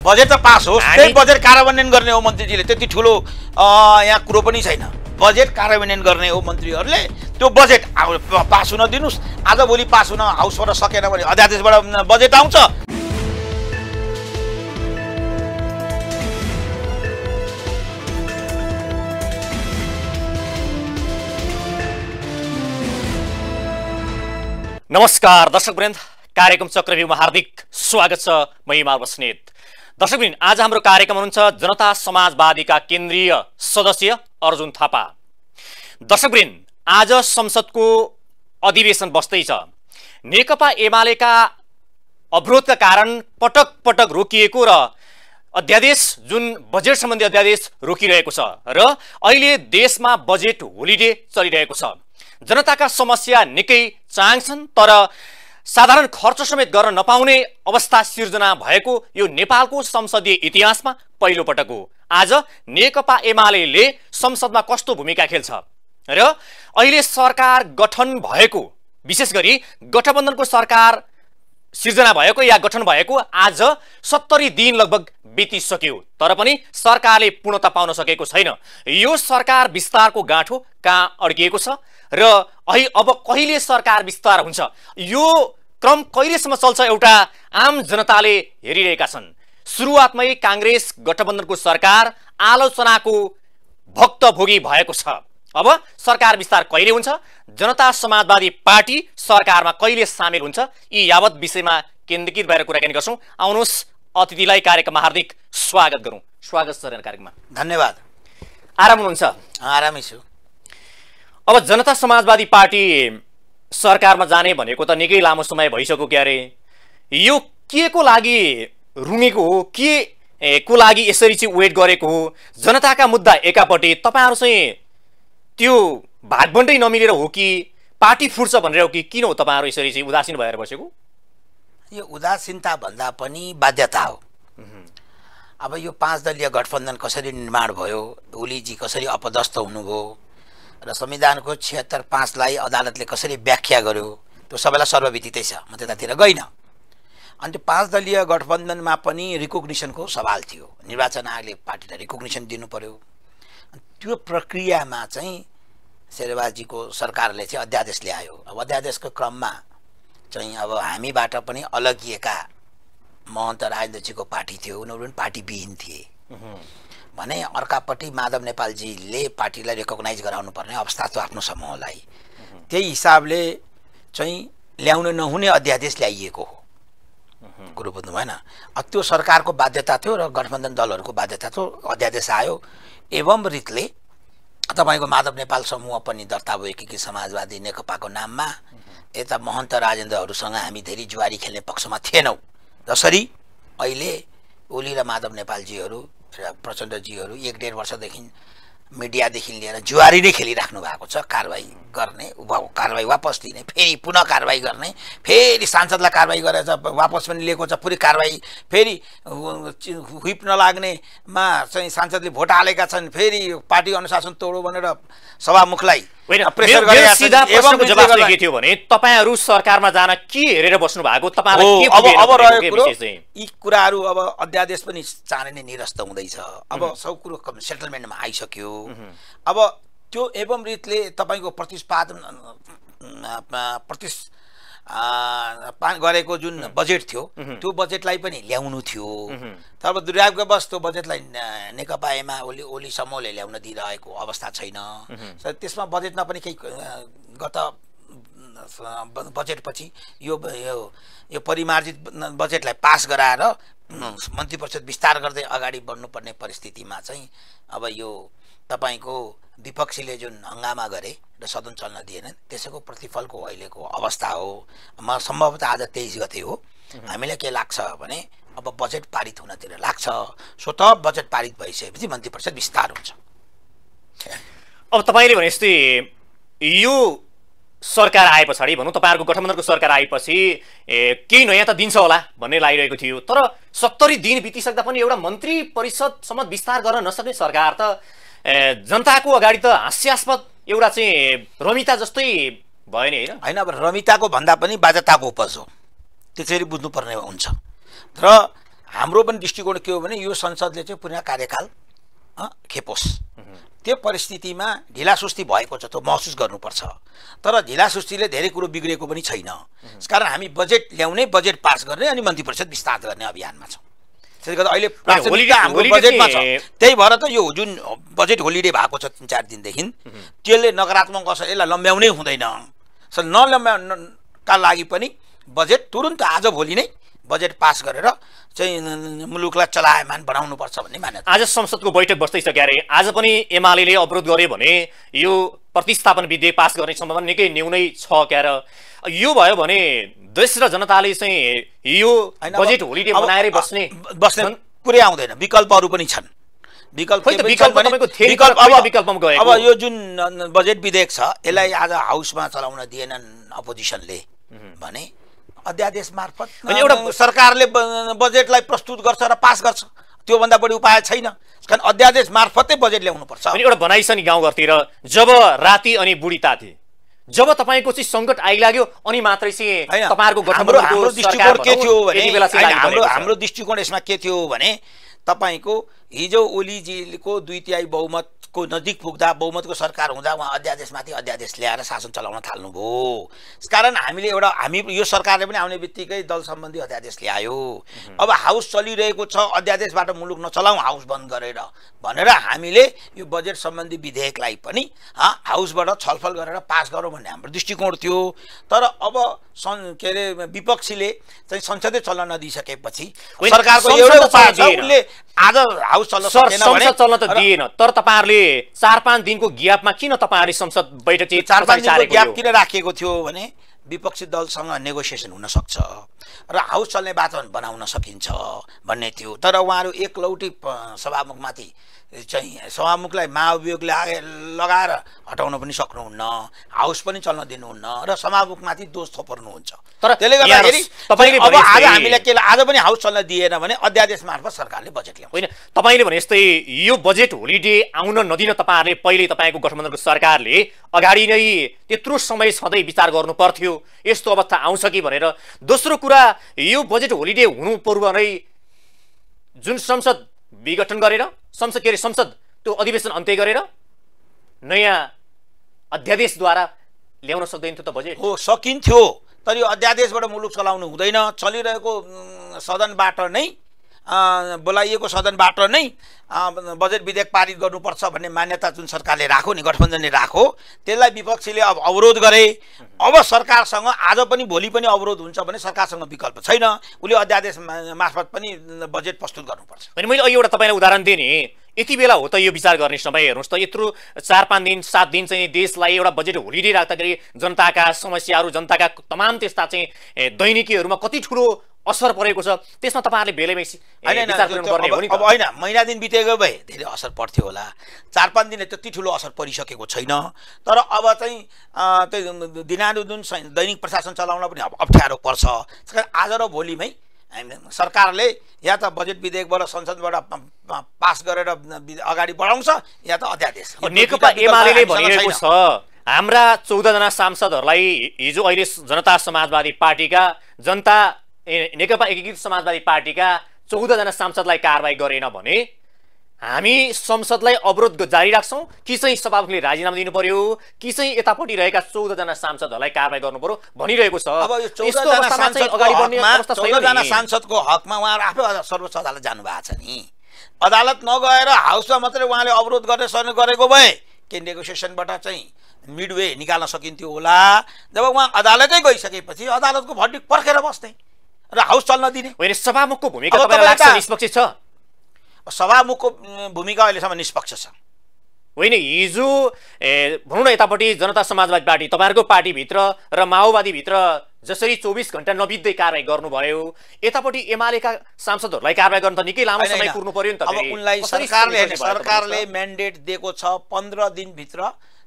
Budget त pass होस्, त्यही बजेट कार्यान्वयन गर्ने हो मन्त्रीजीले। त्यति ठुलो यहाँ कुरो पनि छैन। बजेट कार्यान्वयन गर्ने हो मन्त्रीहरूले। त्यो बजेट पास हुन दिनुस्। आज भोलि पास हुन हाउसबाट सकेन भने अध्यादेशबाट बजेट आउँछ। नमस्कार दर्शकवृन्द, कार्यक्रम चक्रव्यूहमा हार्दिक स्वागत छ। म हिमाल बस्नेत। दर्शकवृन्द, आज हाम्रो कार्यक्रम हुनुहुन्छ जनता समाजवादीका केन्द्रीय सदस्य अर्जुन थापा। दर्शकवृन्द, आज संसदको अधिवेशन बस्दैछ। नेकपा एमालेका अवरोधका कारण पटक पटक रोकिएको र अध्यादेश जुन बजेट सम्बन्धी अध्यादेश रोकिरहेको छ र अहिले देशमा बजेट होलिडे चलिरहेको छ। जनताका समस्या निकै चाङ्छन्, तर साधारण खर्च समेत गर्न नपाउने अवस्था सिर्जना भएको यो नेपालको संसदीय इतिहासमा पहिलो पटक हो। आज नेकपा एमाले संसदमा कस्तो भूमिका खेल्छ र अहिले सरकार गठन भएको, विशेष गरी गठबन्धनको सरकार सिर्जना भएको या गठन भएको आज 70 दिन लगभग बितिसक्यो, तर पनि सरकारले पूर्णता पाउन सकेको छैन। यो सरकार विस्तारको गाँठो कहाँ अड्किएको छ र अब कहिले सरकार विस्तार हुन्छ, यो क्रम कहिलेसम्म चल्छ, एउटा आम जनताले हेरिरहेका छन्। सुरुवातमै कांग्रेस गठबन्धनको सरकार आलोचनाको भक्तभोगी भएको छ। अब सरकार विस्तार कहिले हुन्छ, जनता समाजवादी पार्टी सरकारमा कहिले सामेल हुन्छ, यी यावत विषयमा केन्द्रीकृत भएर कुराकानी गर्छौं। आउनुहोस्, अतिथिलाई कार्यक्रममा हार्दिक स्वागत गरौं। स्वागत छ कार्यक्रममा। धन्यवाद। आराम हुनुहुन्छ? आरामै छु। अब जनता समाजवादी पार्टी सरकारमा जाने भनेको त निकै लामो समय भइसक्यो क्यारे। यो के को लागि रुमेको हो, के को लागि यसरी चाहिँ वेट गरेको हो? जनताका मुद्दा एकापट्टि, तपाईहरु चाहिँ त्यो भागबन्दै नमिलेर हो कि पार्टी फुट्छ भनेर हो कि किन हो तपाईहरु यसरी चाहिँ उदासीन भएर बसेको? यो उदासीनता भन्दा पनि बाध्यता हो। अब यो 5 दलीय गठबन्धन कसरी निर्माण भयो, ओलीजी कसरी अपदस्थ हुनुभयो र संविधानको 76(5) लाई अदालतले कसरी व्याख्या गर्यो, त्यो सबैलाई सर्वविदितै छ। म त्यतातिर गइन। अनि त्यो 5 दलीय गठबन्धनमा पनि रिकग्निसनको सवाल थियो। निर्वाचन आयोगले पार्टीलाई रिकग्निसन दिनु पर्यो। त्यो प्रक्रियामा चाहिँ शेरबाजीको सरकारले चाहिँ अध्यादेश ल्यायो। अब अध्यादेशको क्रममा चाहिँ अब हामीबाट पनि अलगिएका महन्त राजेन्द्रजीको पार्टी थियो, उनीहरू पनि पार्टी विहीन थिए भने अर्कापट्टि माधव नेपालजीले पार्टीलाई रिकग्नाइज गराउनु पर्ने अवस्था थियो आफ्नो समूहलाई। त्यही हिसाबले चाहिँ ल्याउन नहुने अध्यादेश ल्याइएको हो। कुरो बुझ्नु भएन? त्यो सरकारको बाध्यता थियो र गठबन्धन दलहरूको बाध्यता थियो। अध्यादेश आयो। एवं रीतले तपाईको माधव नेपाल समूह पनि दर्ता भयो कि समाजवादी नेकपाको नाममा। यता महन्त राजेन्द्रहरूसँग हामी धेरै जुवारी खेल्ने पक्षमा थिएनौँ। जसरी अहिले ओली र माधव नेपालजीहरू र प्रचण्डजीहरू 1.5 वर्षदेखि मिडियादेखि लिएर जुवारी नै खेलिराख्नु भएको छ। कारबाही गर्ने, कारबाही वापस लिने, फेरि पुनः कारबाही गर्ने, फेरि सांसदलाई कारबाही गरेर वापस पनि लिएको छ, पुरै कारबाही फेरि हुइप नलाग्नेमा चाहिँ सांसदले भोट हालेका छन्, फेरि पार्टी अनुशासन तोडो भनेर सभामुखलाई प्रेसर गरेका छन्। सिधा प्रश्नको जवाफ के थियो भने तपाईहरु सरकारमा जान के हेरेर बस्नु भएको, तपाईलाई के अब रहेको कुरो यी कुराहरू अब अध्यादेश पनि चाँडै नै निरस्त हुँदैछ। अब सब कुरो सेटलमेन्टमा आइसक्यो। अब त्यो एवं रीतले तपाईको प्रतिस्पर्धा गरेको जुन बजेट थियो त्यो बजेटलाई पनि ल्याउनु थियो। तर दुर्भाग्यवश त्यो बजेटलाई नेकपा ओली समूहले ल्याउन दिइरहेको अवस्था छैन। त्यसमा बजेटमा पनि केही गत बजेटपछि यो परिमार्जित बजेटलाई पास गराएर मन्त्री परिषद विस्तार गर्दै अगाडि बढ्नुपर्ने परिस्थितिमा चाहिँ अब यो तपाईको विपक्षीले जुन हंगामा गरे र सदन चल्न दिएन, त्यसैको प्रतिफलको अहिलेको अवस्था हो। म सम्भवतः आज 23 गते हो। हामीलाई के लाग्छ भने अब बजेट पारित हुनतिर लाग्छ। स्वतः बजेट पारित भइसकेपछि मन्त्री परिषद विस्तार हुन्छ। अब तपाईले भने जस्तै यो सरकार आए पछाडि भनौं, तपाईहरुको गठबन्धनको सरकार आएपछि केही नयाँ त दिन्छ होला भन्ने लागिरहेको थियो, तर 70 दिन बितिसक्दा पनि एउटा मन्त्री परिषदसम्म विस्तार गर्न नसक्ने सरकार त जनताको अगाडि त हास्यास्पद एउटा चाहिँ रमिता जस्तै भयो नि, हैन? हैन, अब रमिताको भन्दा पनि बाध्यताको उपज हो। त्यसरी बुझ्नुपर्ने हुन्छ। र हाम्रो पनि दृष्टिकोण के हो भने यो संसदले चाहिँ पुनः कार्यकाल खेपोस्। त्यो परिस्थितिमा ढिलासुस्ती भएको छ त महसुस गर्नुपर्छ, तर ढिलासुस्तीले धेरै कुरो बिग्रेको पनि छैन। त्यसकारण हामी बजेट ल्याउने, बजेट पास गर्ने अनि मन्त्री परिषद विस्तार गर्ने अभियानमा छौँ। त्यसले गर्दा अहिले प्राथमिकता हाम्रो बजेटमा छ। त्यही भएर त यो जुन बजेट होलिडे भएको छ 3-4 दिनदेखि, त्यसले नकारात्मक असर यसलाई लम्ब्याउनै हुँदैन। नलम्ब्याउनका लागि पनि बजेट तुरुन्त आज भोलि नै बजेट पास गरेर चाहिँ मुलुकलाई चलायमान बनाउनुपर्छ भन्ने मान्यता। आज संसदको बैठक बस्दैछ क्यारे, आज पनि एमाले अवरोध गर्यो भने यो प्रतिस्थापन विधेयक पास गर्ने सम्भावना निकै न्यूनै छ क्यार। यो भयो भने देश र जनताले चाहिँ यो बजेट होलिडे बनाएरै बस्ने कुरै आउँदैन। विकल्पहरू पनि छन्। विकल्प अब यो जुन बजेट विधेयक छ यसलाई आज हाउसमा चलाउन दिएनन् अपोजिसनले भने अध्यादेश मार्फत एउटा सरकारले बजेटलाई प्रस्तुत गर्छ र पास गर्छ, त्योभन्दा बढी उपाय छैन। कारण अध्यादेश मार्फतै बजेट ल्याउनु पर्छ। अनि एउटा भनाइ छ नि गाउँघरतिर, जब राति अनि बुढी ताते, जब तपाईँको चाहिँ सङ्कट आइलाग्यो अनि मात्रै चाहिँ तपाईँहरूको हाम्रो दृष्टिकोण के थियो भने हाम्रो दृष्टिकोण यसमा के थियो भने तपाईँको हिजो ओलीजीको 2/3 बहुमतको नजिक पुग्दा, बहुमतको सरकार हुँदा उहाँ अध्यादेशमाथि अध्यादेश ल्याएर शासन चलाउन थाल्नुभयो। त्यसकारण हामी यो सरकारले पनि आउने बित्तिकै दल सम्बन्धी अध्यादेश ल्यायो। अब हाउस चलिरहेको छ, अध्यादेशबाट मुलुक नचलाउँ हाउस बन्द गरेर भनेर हामीले यो बजेट सम्बन्धी विधेयकलाई पनि हाउसबाट छलफल गरेर पास गरौँ भन्ने हाम्रो दृष्टिकोण थियो। तर अब के अरे विपक्षीले चाहिँ संसदै चल्न नदिइसकेपछि सरकारको एउटै उपाय छ, उनले आज हाउस चल्न सकेन भने संसद चल्न त दिएन। तर तपाईँहरूले 4-5 दिनको ग्यापमा किन तपाईँहरूले संसद बैठक चाहिँ 4-5 दिनको ग्याप किन राखिएको थियो भने विपक्षी दलसँग नेगोसिएसन हुन सक्छ र हाउस चल्ने वातावरण बनाउन सकिन्छ भन्ने थियो। तर उहाँहरू एकलौटी सभामुखमाथि चाहिँ सभामुखलाई महाभियोग लगाएर हटाउन पनि सक्नुहुन्न, हाउस पनि चल्न दिनुहुन्न र सभामुखमाथि दोष थोपर्नुहुन्छ। तर त्यसले गर्दाखेरि अब आज हामीलाई के आज पनि हाउस चल्न दिएन भने अध्यादेश मार्फत सरकारले बजेट ल्याउँछ। होइन, तपाईँले भने जस्तै यो बजेट होलिडे आउन नदिन तपाईँहरूले पहिले तपाईँको गठबन्धनको सरकारले अगाडि नै त्यत्रो समय सधैँ विचार गर्नु पर्थ्यो, यस्तो अवस्था आउँछ कि भनेर। दोस्रो कुरा, यो बजेट होलिडे हुनु पूर्व नै जुन संसद विघटन गरेर संसद त्यो अधिवेशन अन्त्य गरेर नयाँ अध्यादेशद्वारा ल्याउन सक्दैन थियो त बजेट? हो, सकिन्थ्यो, तर यो अध्यादेशबाट मुलुक चलाउनु हुँदैन। चलिरहेको सदनबाट नै बोलाइएको सदनबाट नै बजेट विधेयक पारित गर्नुपर्छ भन्ने मान्यता जुन सरकारले राख्यो नि, गठबन्धनले राख्यो, त्यसलाई विपक्षीले अब अवरोध गरे। अब सरकारसँग आज पनि भोलि पनि अवरोध हुन्छ भने सरकारसँग विकल्प छैन, उसले अध्यादेश मार्फत पनि बजेट प्रस्तुत गर्नुपर्छ। अनि मैले अहिले एउटा तपाईँलाई उदाहरण दिएँ नि, यति बेला हो त यो विचार गर्ने समय। हेर्नुहोस् त, यत्रो 4-5 दिन 7 दिन चाहिँ देशलाई एउटा बजेट होलिडे राख्दाखेरि जनताका समस्याहरू, जनताका तमाम त्यस्ता चाहिँ दैनिकीहरूमा कति ठुलो असर परेको छ, त्यसमा तपाईँहरूले बेलैमै विचार गर्नुपर्ने हो नि। अब होइन, महिना दिन बितेको भए धेरै असर पर्थ्यो होला, 4-5 दिन त्यति ठुलो असर परिसकेको छैन। तर अब चाहिँ त्यो दिनानुदिन दैनिक प्रशासन चलाउन पनि अब अप्ठ्यारो पर्छ। आज र भोलिमै सरकारले या त बजेट विधेयकबाट संसदबाट पास गरेर अगाडि बढाउँछ या त अध्यादेश। नेकपा एमाले भनिरहेको छ हाम्रा 14 जना सांसदहरूलाई हिजो अहिले जनता समाजवादी पार्टीका नेकपा एकीकृत समाजवादी पार्टीका 14 जना सांसदलाई कारबाही गरेन भने हामी संसदलाई अवरोध जारी राख्छौँ कि चाहिँ सभामुखले राजीनामा दिनु पर्यो कि चाहिँ यतापट्टि रहेका 14 जना सांसदहरूलाई कारबाही गर्नु पर्यो भनिरहेको छ। अब यो 14 जना सांसदको हकमा उहाँहरू आफै सर्वोच्च अदालत जानुभएको छ नि। अदालत नगएर हाउसमा मात्रै उहाँले अवरोध गर्ने सर्ने गरेको भए के नेगोसिएसनबाट चाहिँ मिडवे निकाल्न सकिन्थ्यो होला। जब उहाँ अदालतै गइसकेपछि अदालतको भर्डिक्ट पर्खेर बस्ने र हाउस चल्न दिने। होइन, सभामुखको भूमिका तपाईँलाई लाग्छ निष्पक्ष छ? सभामुखको भूमिका अहिलेसम्म निष्पक्ष छ। होइन, हिजो भनौँ न यतापट्टि जनता समाजवादी पार्टी तपाईँहरूको पार्टीभित्र र माओवादीभित्र जसरी 24 घण्टा नबित्दै कारबाही गर्नुभयो, यतापट्टि एमालेका सांसदहरूलाई कारबाही गर्न त निकै लामो समय कुर्नु पर्यो नि त। अब उनलाई सरकारले म्यान्डेट दिएको छ 15 दिनभित्र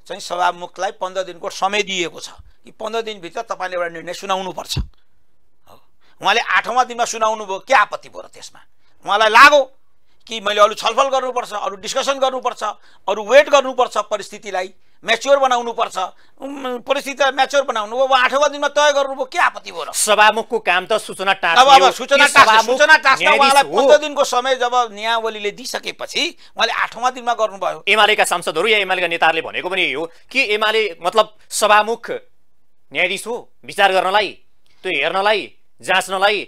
चाहिँ सभामुखलाई 15 दिनको समय दिएको छ कि 15 दिनभित्र तपाईँले एउटा निर्णय सुनाउनुपर्छ। उहाँले 8औं दिनमा सुनाउनु भयो, के आपत्ति भयो र त्यसमा? उहाँलाई लाग्यो कि मैले अरू छलफल गर्नुपर्छ, अरू डिस्कसन गर्नुपर्छ, अरू वेट गर्नुपर्छ परिस्थितिलाई म्याच्योर बनाउनुपर्छ, परिस्थितिलाई म्याच्योर बनाउनु हो, 8औं दिनमा तय गर्नुभयो, के आपत्ति भयो र? सभामुखको काम त सूचना टास्क अब सूचना टास्कमा उहाँलाई 15 दिनको समय जब नियावलीले दिइसकेपछि उहाँले 8औं दिनमा गर्नुभयो। एमालेका सांसदहरू या एमालेका नेताहरूले भनेको पनि हो कि एमाले मतलब सभामुख न्यायाधीश हो विचार गर्नलाई, त्यो हेर्नलाई, जाँच्नलाई,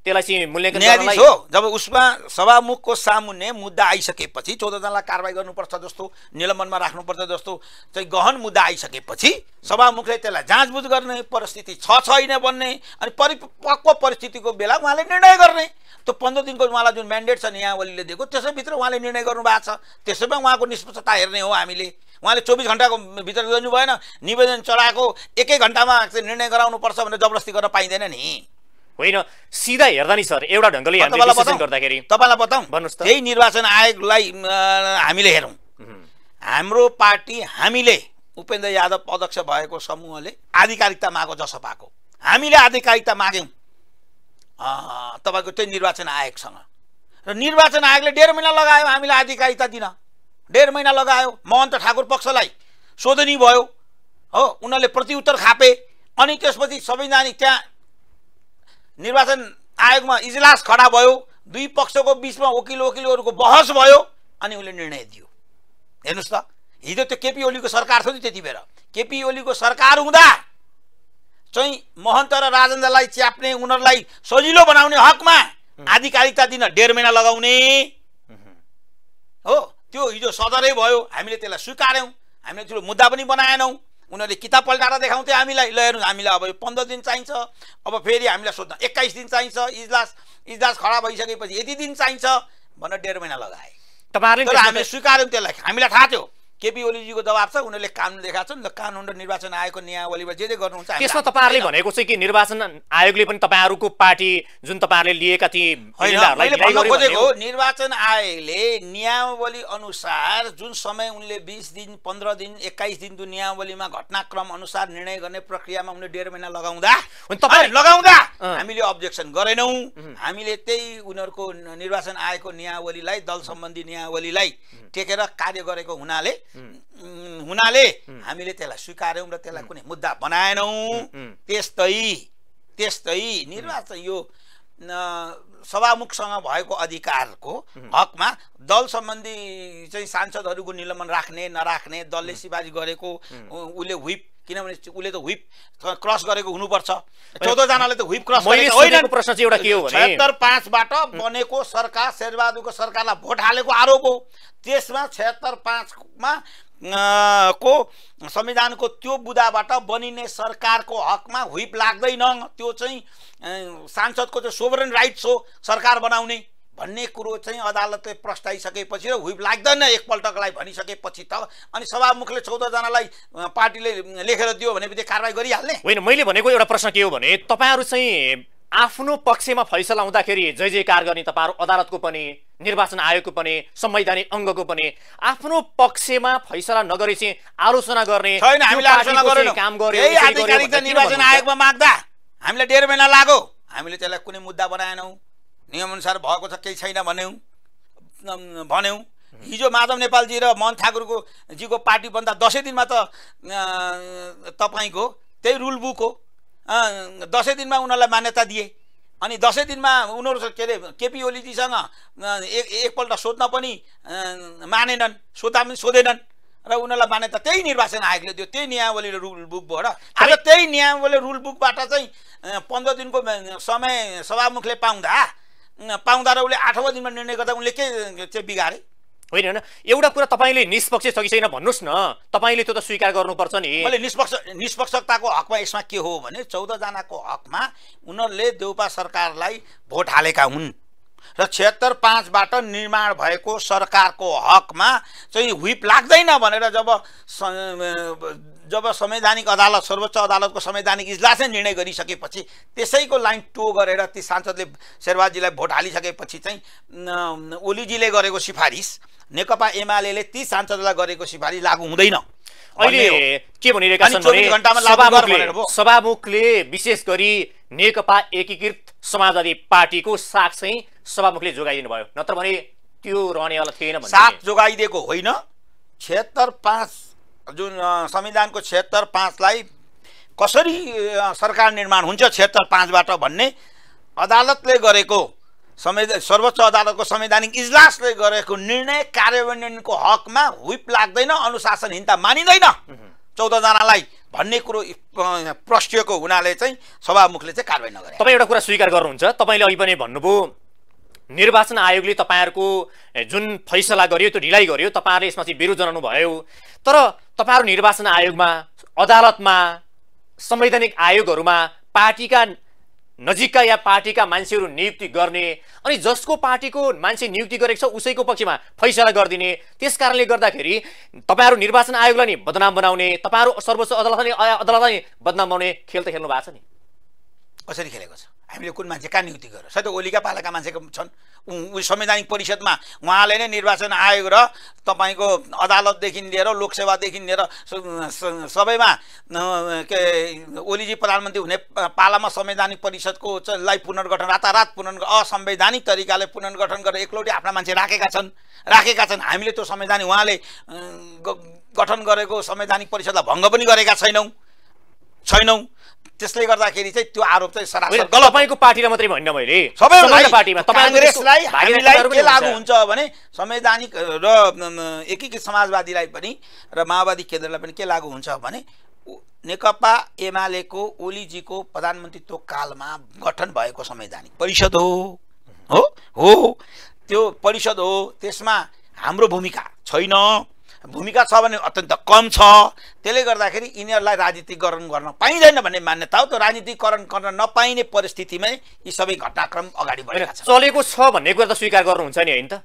त्यसलाई चाहिँ मूल्याङ्कन गर्नलाई। न्यायाधीश हो जब उसमा सभामुखको सामुन्ने मुद्दा आइसकेपछि 14 जनालाई कारबाही गर्नुपर्छ जस्तो, निलम्बनमा राख्नुपर्छ जस्तो चाहिँ गहन मुद्दा आइसकेपछि सभामुखले त्यसलाई जाँचबुझ गर्ने, परिस्थिति छ छैन भन्ने, अनि परिपक्व परिस्थितिको बेला उहाँले निर्णय गर्ने। त्यो 15 दिनको उहाँलाई जुन म्यान्डेट छ नियावलीले दिएको त्यसैभित्र उहाँले निर्णय गर्नुभएको छ। त्यसैमा उहाँको निष्पक्षता हेर्ने हो हामीले। उहाँले 24 घण्टाको भित्र गर्नु भएन, निवेदन चढाएको 1 घण्टामा निर्णय गराउनुपर्छ भनेर जबरजस्ती गर्न पाइँदैन नि। होइन, सिधा हेर्दा नि सर एउटा ढङ्गले हामीले विश्लेषण गर्दाखेरि तपाईलाई बताउँ, भन्नुस् त। त्यही निर्वाचन आयोगलाई हामीले हेरौँ, हाम्रो पार्टी हामीले उपेन्द्र यादव अध्यक्ष भएको समूहले आधिकारिकता मागो जसपाको, हामीले आधिकारिकता माग्यौँ तपाईँको त्यही निर्वाचन आयोगसँग, र निर्वाचन आयोगले 1.5 महिना लगायो हामीलाई आधिकारिकता दिन। 1.5 महिना लगायो। महन्त ठाकुर पक्षलाई सोधनी भयो हो, उनीहरूले प्रत्युत्तर खापे, अनि त्यसपछि संवैधानिक त्यहाँ निर्वाचन आयोगमा इजलास खडा भयो, दुई पक्षको बीचमा वकिलहरूको बहस भयो, अनि उसले निर्णय दियो। हेर्नुहोस् त, हिजो त्यो केपी ओलीको सरकार थियो नि, त्यति बेला केपी ओलीको सरकार हुँदा चाहिँ महन्त र राजेन्द्रलाई च्याप्ने, उनीहरूलाई सजिलो बनाउने हकमा आधिकारिकता दिन 1.5 महिना लगाउने हो। त्यो हिजो सदरै भयो, हामीले त्यसलाई स्वीकार्यौँ, हामीले ठुलो मुद्दा पनि बनाएनौँ। उनीहरूले किताब पल्टाएर देखाउँथे हामीलाई, ल हेर्नु हामीलाई अब यो 15 दिन चाहिन्छ, अब फेरि हामीलाई सोध्न 21 दिन चाहिन्छ, इजलास खडा भइसकेपछि यति दिन चाहिन्छ भनेर 1.5 महिना लगाए। तर हामीले स्वीकार्यौँ त्यसलाई। हामीलाई थाहा थियो केपी ओलीजीको दबाब छ, उनीहरूले कानुन देखाएको छ नि त, कानुन र निर्वाचन आयोगको नियावलीमा जे गर्नुहुन्छ। त्यसमा तपाईँहरूले भनेको चाहिँ कि निर्वाचन आयोगले पनि तपाईँहरूको पार्टी जुन तपाईँहरूले लिएका थिए निर्वाचन आयोगले नियावली अनुसार जुन समय उनले 20 दिन 15 दिन 21 दिन नियावलीमा घटनाक्रम अनुसार निर्णय गर्ने प्रक्रियामा उनले 1.5 महिना लगाउँदा हामीले अब्जेक्सन गरेनौँ। हामीले त्यही उनीहरूको निर्वाचन आयोगको नियावलीलाई, दल सम्बन्धी नियावलीलाई टेकेर कार्य गरेको हुनाले हामीले त्यसलाई स्वीकार्यौँ र त्यसलाई कुनै मुद्दा बनाएनौँ। त्यस्तै निर्वाचन यो सभामुखसँग भएको अधिकारको हकमा दल सम्बन्धी चाहिँ सांसदहरूको निलम्बन राख्ने नराख्ने, दलले सिफारिस गरेको उसले व्हिप, किनभने उसले त व्हिप क्रस गरेको हुनुपर्छ। 14 जनाले त व्हिप क्रस गरेको प्रश्न चाहिँ एउटा के हो भने 76-5बाट बनेको सरकार, शेरबहादुरको सरकारलाई भोट हालेको आरोप हो। त्यसमा 76-5मा को संविधानको त्यो बुदाबाट बनिने सरकारको हकमा व्हिप लाग्दैन। त्यो चाहिँ सांसदको चाहिँ सोभरेन राइट्स हो सरकार बनाउने भन्ने कुरो चाहिँ अदालतले प्रस्ताइसकेपछि र व्हिप लाग्दैन एकपल्टको लागि भनिसकेपछि त अनि सभामुखले 14 जनालाई पार्टीले लेखेर दियो भनेपछि कारबाही गरिहाल्ने होइन। मैले भनेको एउटा प्रश्न के हो भने तपाईहरु चाहिँ आफ्नो पक्षमा फैसला हुँदाखेरि जय जयकार गर्ने, तपाईहरु अदालतको पनि, निर्वाचन आयोगको पनि, संवैधानिक अंगको पनि आफ्नो पक्षमा फैसला नगरी चाहिँ आलोचना गर्ने छैन। हामीले आलोचना गरेनौं, काम गर्यो। यही आधिकारिकता निर्वाचन आयोगमा माग्दा हामीलाई 1.5 महिना लाग्यो। हामीले त्यसलाई कुनै मुद्दा बनाएनौं, नियम अनुसार भएको छ केही छैन भन्यौं। हिजो माधव नेपालजी र मोहन ठाकुरको जीको पार्टी भन्दा 10 दिनमा त तपाईको त्यही रुल बुक हो, 10 दिनमा उनीहरूलाई मान्यता दिए। अनि 10 दिनमा उनीहरू के अरे केपी ओलीजीसँग एकपल्ट सोध्न पनि मानेनन्, सोध्दा पनि सोधेनन् र उनीहरूलाई मान्यता त्यही निर्वाचन आयोगले दियो, त्यही नियमावली र रुल बुकबाट। आज त्यही नियमावली रुल बुकबाट चाहिँ 15 दिनको समय सभामुखले पाउँदा र उसले 8औं दिनमा निर्णय गर्दा उनले के चाहिँ बिगारे? होइन होइन, एउटा कुरा तपाईले निष्पक्ष छ कि छैन भन्नुस् न, तपाईले त्यो त स्वीकार गर्नुपर्छ नि। मैले निष्पक्षताको हकमा यसमा के हो भने 14 जनाको हकमा उनीहरूले देउपा सरकारलाई भोट हालेका हुन् र 76-5बाट निर्माण भएको सरकारको हकमा चाहिँ व्हिप लाग्दैन भनेर जब संवैधानिक अदालत, सर्वोच्च अदालतको संवैधानिक इजलासले निर्णय गरिसकेपछि त्यसैको लाइन टो गरेर ती सांसदले शेरबहादुरजीलाई भोट हालिसकेपछि चाहिँ ओलीजीले गरेको सिफारिस, नेकपा एमालेले ती सांसदलाई गरेको सिफारिस लागू हुँदैन। अहिले के भनिरहेका छन् भने सभामुखले विशेष गरी नेकपा एकीकृत समाजवादी पार्टीको साख चाहिँ सभामुखले जोगाइदिनु भयो, नत्र भने त्यो रहनेवाला थिएन भन्ने। साख जोगाइदिएको होइन, 76-5 जुन संविधानको 76(5)लाई कसरी सरकार निर्माण हुन्छ 76(5)बाट भन्ने अदालतले गरेको सर्वोच्च अदालतको संवैधानिक इजलासले गरेको निर्णय कार्यान्वयनको हकमा हुइप लाग्दैन, अनुशासनहीनता मानिँदैन 14 जनालाई भन्ने कुरो प्रश्नको हुनाले चाहिँ सभामुखले चाहिँ कारबाही नगरे। तपाईँ एउटा कुरा स्वीकार गर्नुहुन्छ, तपाईँले अहिले पनि भन्नुभयो निर्वाचन आयोगले तपाईँहरूको जुन फैसला गर्यो त्यो ढिलाइ गर्यो, तपाईँहरूले यसमा चाहिँ विरोध जनाउनु भयो, तर तपाईँहरू निर्वाचन आयोगमा, अदालतमा, संवैधानिक आयोगहरूमा पार्टीका नजिकका या पार्टीका मान्छेहरू नियुक्ति गर्ने अनि जसको पार्टीको मान्छे नियुक्ति गरेको छ उसैको पक्षमा फैसला गरिदिने, त्यस कारणले गर्दाखेरि तपाईँहरू निर्वाचन आयोगलाई नि बदनाम बनाउने, तपाईँहरू सर्वोच्च अदालतलाई बदनाम बनाउने खेल त खेल्नु भएको छ नि। कसरी खेलेको छ? हामीले कुन मान्छे कहाँ नियुक्ति गर्यो? सधैँ ओलीका पालाका मान्छेको छन्। संवैधानिक परिषदमा उहाँले नै निर्वाचन आयोग र तपाईँको अदालतदेखि लिएर लोकसेवादेखि लिएर सबैमा के ओलीजी प्रधानमन्त्री हुने पालामा संवैधानिक परिषदको लाई पुनर्गठन रातारात असंवैधानिक तरिकाले पुनर्गठन गरेर एकलौटी आफ्ना मान्छे राखेका छन्। हामीले त्यो संवैधानिक उहाँले गठन गरेको संवैधानिक परिषदलाई भङ्ग पनि गरेका छैनौँ। त्यसले गर्दाखेरि चाहिँ त्यो आरोप चाहिँ सरासर गलत। तपाईको पार्टीलाई मात्रै भन्दिनँ मैले, सबै पार्टीमा कांग्रेसलाई हामीलाई के लागू हुन्छ भने संवैधानिक र एकीकृत समाजवादीलाई पनि र माओवादी केन्द्रलाई पनि के लागू हुन्छ भने नेकपा एमालेको ओलीजीको प्रधानमन्त्रीत्व कालमा गठन भएको संवैधानिक परिषद हो त्यो परिषद हो। त्यसमा हाम्रो भूमिका छैन, भूमिका छ भने अत्यन्त कम छ। त्यसले गर्दाखेरि यिनीहरूलाई राजनीतिकरण गर्न पाइँदैन भन्ने मान्यता हो। त्यो राजनीतिकरण गर्न नपाइने परिस्थितिमै यी सबै घटनाक्रम अगाडि बढेका छन्। चलेको छ भन्ने कुरा त स्वीकार गर्नुहुन्छ नि, होइन त?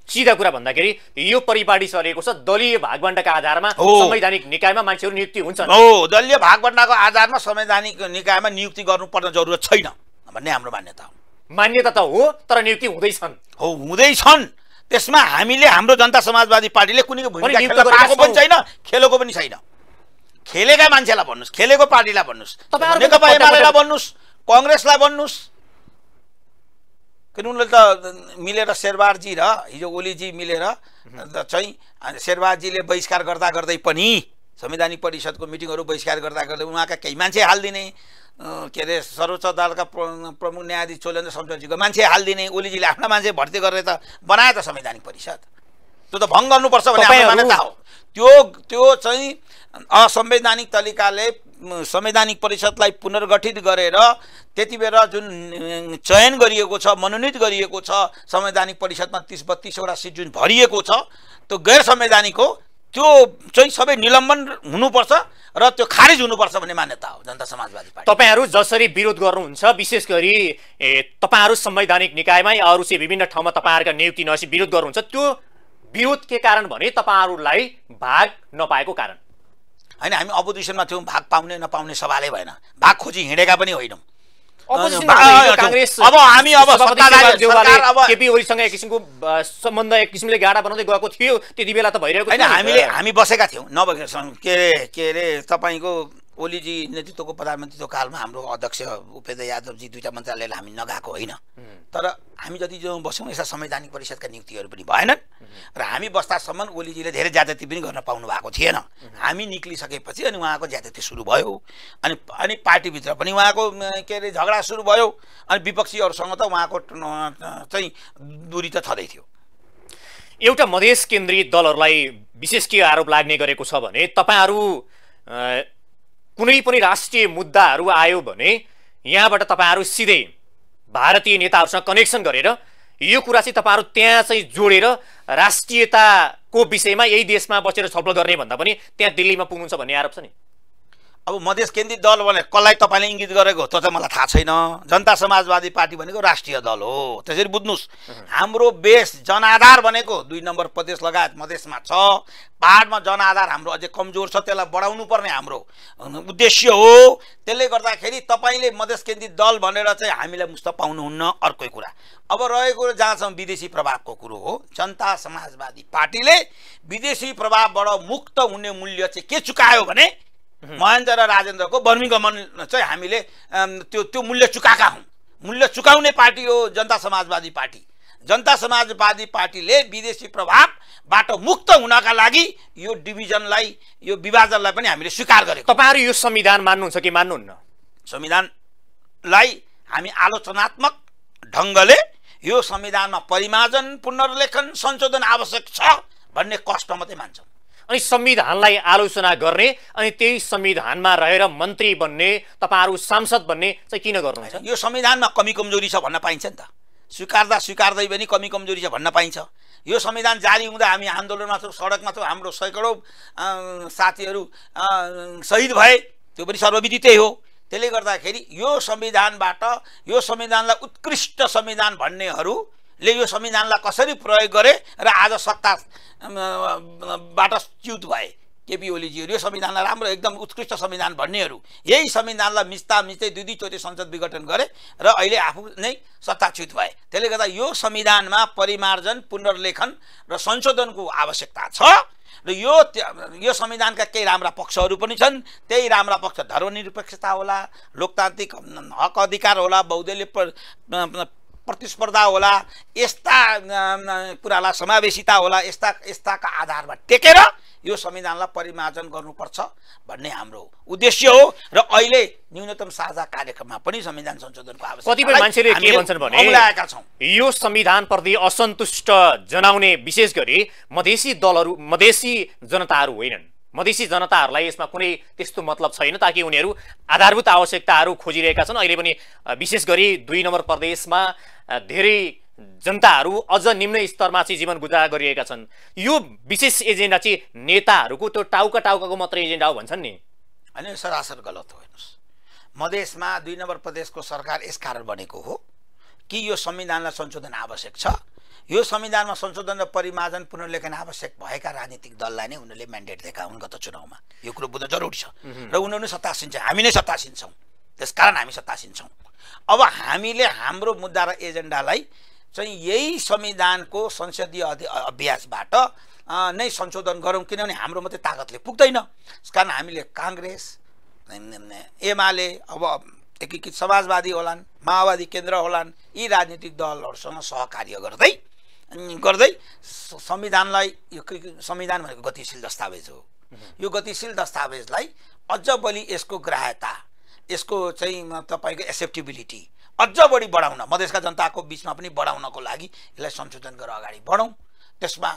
सिधा कुरा भन्दाखेरि यो परिपाटी चलेको छ दलीय भागवण्डाका आधारमा संवैधानिक निकायमा मान्छेहरू नियुक्ति हुन्छन्। दलीय भागवण्डाको आधारमा संवैधानिक निकायमा नियुक्ति गर्नुपर्ने जरुरत छैन भन्ने हाम्रो मान्यता हो। मान्यता त हो, तर नियुक्ति हुँदैछन्। त्यसमा हामीले हाम्रो जनता समाजवादी पार्टीले कुनैको भूमिका खेलेको पनि छैन, खेलेको पनि छैन। खेलेका मान्छेलाई भन्नुस्, खेलेको पार्टीलाई भन्नुस्, नेकपा एमालेलाई भन्नुस्, कांग्रेसलाई भन्नुस्। किन उनले त मिलेर शेरबहादुरजी र हिजो ओलीजी मिलेर चाहिँ शेरबहादुरजीले बहिष्कार गर्दै पनि संवैधानिक परिषदको मिटिङहरू बहिष्कार गर्दै उहाँका केही मान्छे हालिदिने, के अरे सर्वोच्च अदालतका प्रमुख न्यायाधीश चोलेन्द्र शमशेरजीको मान्छे हालिदिने, ओलीजीले आफ्ना मान्छे भर्ती गरेर त बनायो त संवैधानिक परिषद। त्यो त भङ्ग गर्नुपर्छ भन्ने हाम्रो मान्यता हो। त्यो चाहिँ असंवैधानिक तरिकाले संवैधानिक परिषदलाई पुनर्गठित गरेर त्यति बेला जुन चयन गरिएको छ, मनोनित गरिएको छ संवैधानिक परिषदमा 30-32 वटा सिट जुन भरिएको छ त्यो गैर संवैधानिक हो। त्यो चाहिँ सबै निलम्बन हुनुपर्छ र त्यो खारिज हुनुपर्छ भन्ने मान्यता हो जनता समाजवादी पार्टी। तपाईहरू जसरी विरोध गर्नुहुन्छ, विशेष गरी तपाईहरू संवैधानिक निकायमै अरू चाहिँ विभिन्न ठाउँमा तपाईहरुका नियुक्ति नसी विरोध गर्नुहुन्छ, त्यो विरोध के कारण भने तपाईहरुलाई भाग नपाएको कारण हैन। हामी अपोजिसनमा थियौं, भाग पाउने नपाउने सवालै भएन, भाग खोजी हिँडेका पनि होइनौं। कांग्रेस अब हामी सत्ताधारी सरकार अब केपी ओलीसँग एक किसिमको सम्बन्ध एक किसिमले गाडा बनाउँदै गएको थियो, त्यति बेला त भइरहेको थियो। हामी बसेका थियौं, के रे तपाईको ओलीजी नेतृत्वको प्रधानमन्त्रीको कालमा हाम्रो अध्यक्ष उपेन्द्र यादवजी दुईटा मन्त्रालयले हामी नगएको होइन, तर हामी जति जो बस्यौं यसमा संवैधानिक परिषदका नियुक्तिहरू पनि भएनन् र हामी बस्दासम्म ओलीजीले धेरै ज्यादती पनि गर्न पाउनु भएको थिएन। हामी निक्लिसकेपछि अनि उहाँको ज्यादती सुरु भयो, अनि पार्टीभित्र पनि उहाँको के अरे झगडा सुरु भयो, अनि विपक्षीहरूसँग त उहाँको चाहिँ दूरी त छँदै थियो। एउटा मधेस केन्द्रित दलहरूलाई विशेष के आरोप लाग्ने गरेको छ भने तपाईहरू कुनै पनि राष्ट्रिय मुद्दाहरू आयो भने यहाँबाट तपाईहरू सिधै भारतीय नेताहरूसँग कनेक्सन गरेर यो कुरा चाहिँ तपाईहरू त्यहाँ चाहिँ जोडेर राष्ट्रियताको विषयमा यही देशमा बसेर छलफल गर्ने भन्दा पनि त्यहाँ दिल्लीमा पुग्नुहुन्छ भन्ने आरोप छ नि। अब मधेस केन्द्रित दल भने कसलाई तपाईँले इङ्गित गरेको त्यो चाहिँ मलाई थाहा छैन। जनता समाजवादी पार्टी भनेको राष्ट्रिय दल हो, त्यसरी बुझ्नुस्। हाम्रो बेस जनआधार भनेको 2 नम्बर प्रदेश लगायत मधेसमा छ। पहाडमा जनआधार हाम्रो अझै कमजोर छ, त्यसलाई बढाउनु पर्ने हाम्रो उद्देश्य हो। त्यसले गर्दाखेरि तपाईँले मधेस केन्द्रित दल भनेर चाहिँ हामीलाई मुक्त पाउनुहुन्न। अर्कै कुरा अब रहेको जहाँसम्म विदेशी प्रभावको कुरो हो, जनता समाजवादी पार्टीले विदेशी प्रभावबाट मुक्त हुने मूल्य चाहिँ के चुकायो भने महेन्द्र र राजेन्द्रको बर्मिगमन चाहिँ हामीले त्यो मूल्य चुकाएका हौं। मूल्य चुकाउने पार्टी हो जनता समाजवादी पार्टी। जनता समाजवादी पार्टीले विदेशी प्रभावबाट मुक्त हुनका लागि यो डिभिजनलाई यो विभाजनलाई पनि हामीले स्वीकार गरेको। तपाईहरु यो संविधान मान्नुहुन्छ कि मान्नुहुन्न? संविधानलाई हामी आलोचनात्मक ढङ्गले यो संविधानमा परिमार्जन पुनर्लेखन संशोधन आवश्यक छ भन्ने कष्ट मात्रै मान्छौँ। अनि संविधानलाई आलोचना गर्ने अनि त्यही संविधानमा रहेर मन्त्री बन्ने, तपाईहरु सांसद बन्ने चाहिँ किन गर्नुहुन्छ? यो संविधानमा कमी कमजोरी छ भन्न पाइन्छ नि त। स्वीकार्दै पनि कमी कमजोरी छ भन्न पाइन्छ। यो संविधान जारी हुँदा हामी आन्दोलनमा छौँ, सडकमा छौँ, हाम्रो सैकडौँ साथीहरू शहीद भए, त्यो पनि सर्वविदितै हो। त्यसले गर्दाखेरि यो संविधानबाट यो संविधानलाई उत्कृष्ट संविधान भन्नेहरूले यो संविधानलाई कसरी प्रयोग गरे र आज सत्ताबाट च्युत भए केपी ओलीजीहरू, यो संविधानलाई राम्रो एकदम उत्कृष्ट संविधान भन्नेहरू यही संविधानलाई मिच्दै दुई चोटि संसद विघटन गरे र अहिले आफू नै सत्ताच्युत भए। त्यसले गर्दा यो संविधानमा परिमार्जन पुनर्लेखन र संशोधनको आवश्यकता छ र यो संविधानका केही राम्रा पक्षहरू पनि छन्। त्यही राम्रा पक्ष धर्मनिरपेक्षता होला, लोकतान्त्रिक हक अधिकार होला, बहुदलीय प्रतिस्पर्धा होला, यस्ता कुरालाई समावेशिता होला, यस्ताका आधारमा टेकेर यो संविधानलाई परिमार्जन गर्नुपर्छ भन्ने हाम्रो उद्देश्य हो। र अहिले न्यूनतम साझा कार्यक्रममा पनि संविधान संशोधनको आवश्यकता कतिपय मान्छेले के भन्छन् भने यो संविधानप्रति असन्तुष्ट जनाउने विशेष गरी मधेसी दलहरू, मधेसी जनताहरू होइनन्। मधेसी जनताहरूलाई यसमा कुनै त्यस्तो मतलब छैन, ताकि उनीहरू आधारभूत आवश्यकताहरू खोजिरहेका छन्। अहिले पनि विशेष गरी 2 नम्बर प्रदेशमा धेरै जनताहरू अझ निम्न स्तरमा चाहिँ जीवन गुजारा गरिरहेका छन्। यो विशेष एजेन्डा चाहिँ नेताहरूको त्यो टाउकाको मात्र एजेन्डा हो भन्छन् नि। होइन, सरासर गलत हो। हेर्नुहोस्, मधेसमा 2 नम्बर प्रदेशको सरकार यसकारण बनेको हो कि यो संविधानलाई संशोधन आवश्यक छ। यो संविधानमा संशोधन र परिमार्जन पुनर्लेखन आवश्यक भएका राजनीतिक दललाई नै उनीहरूले म्यान्डेट दिएका हुन् गत चुनावमा। यो कुरो बुझ्न जरुरी छ र उनीहरू सत्तासीन छ, हामी नै सत्तासीन छौँ, त्यसकारण हामी सत्तासीन छौँ। अब हामीले हाम्रो मुद्दा र एजेन्डालाई चाहिँ यही संविधानको संसदीय अभ्यासबाट नै संशोधन गरौँ, किनभने हाम्रो मात्रै ताकतले पुग्दैन। त्यसकारण हामीले काङ्ग्रेस, एमाले, अब एकीकृत समाजवादी होलान्, माओवादी केन्द्र होलान्, यी राजनीतिक दलहरूसँग सहकार्य गर्दै संविधानलाई, यो संविधान भनेको गतिशील दस्तावेज हो, यो गतिशील दस्तावेजलाई अझ बढी यसको ग्राह्यता, यसको चाहिँ तपाईँको एक्सेप्टेबिलिटी अझ बढी बढाउन, मधेसका जनताको बिचमा पनि बढाउनको लागि यसलाई संशोधन गरेर अगाडि बढौँ। त्यसमा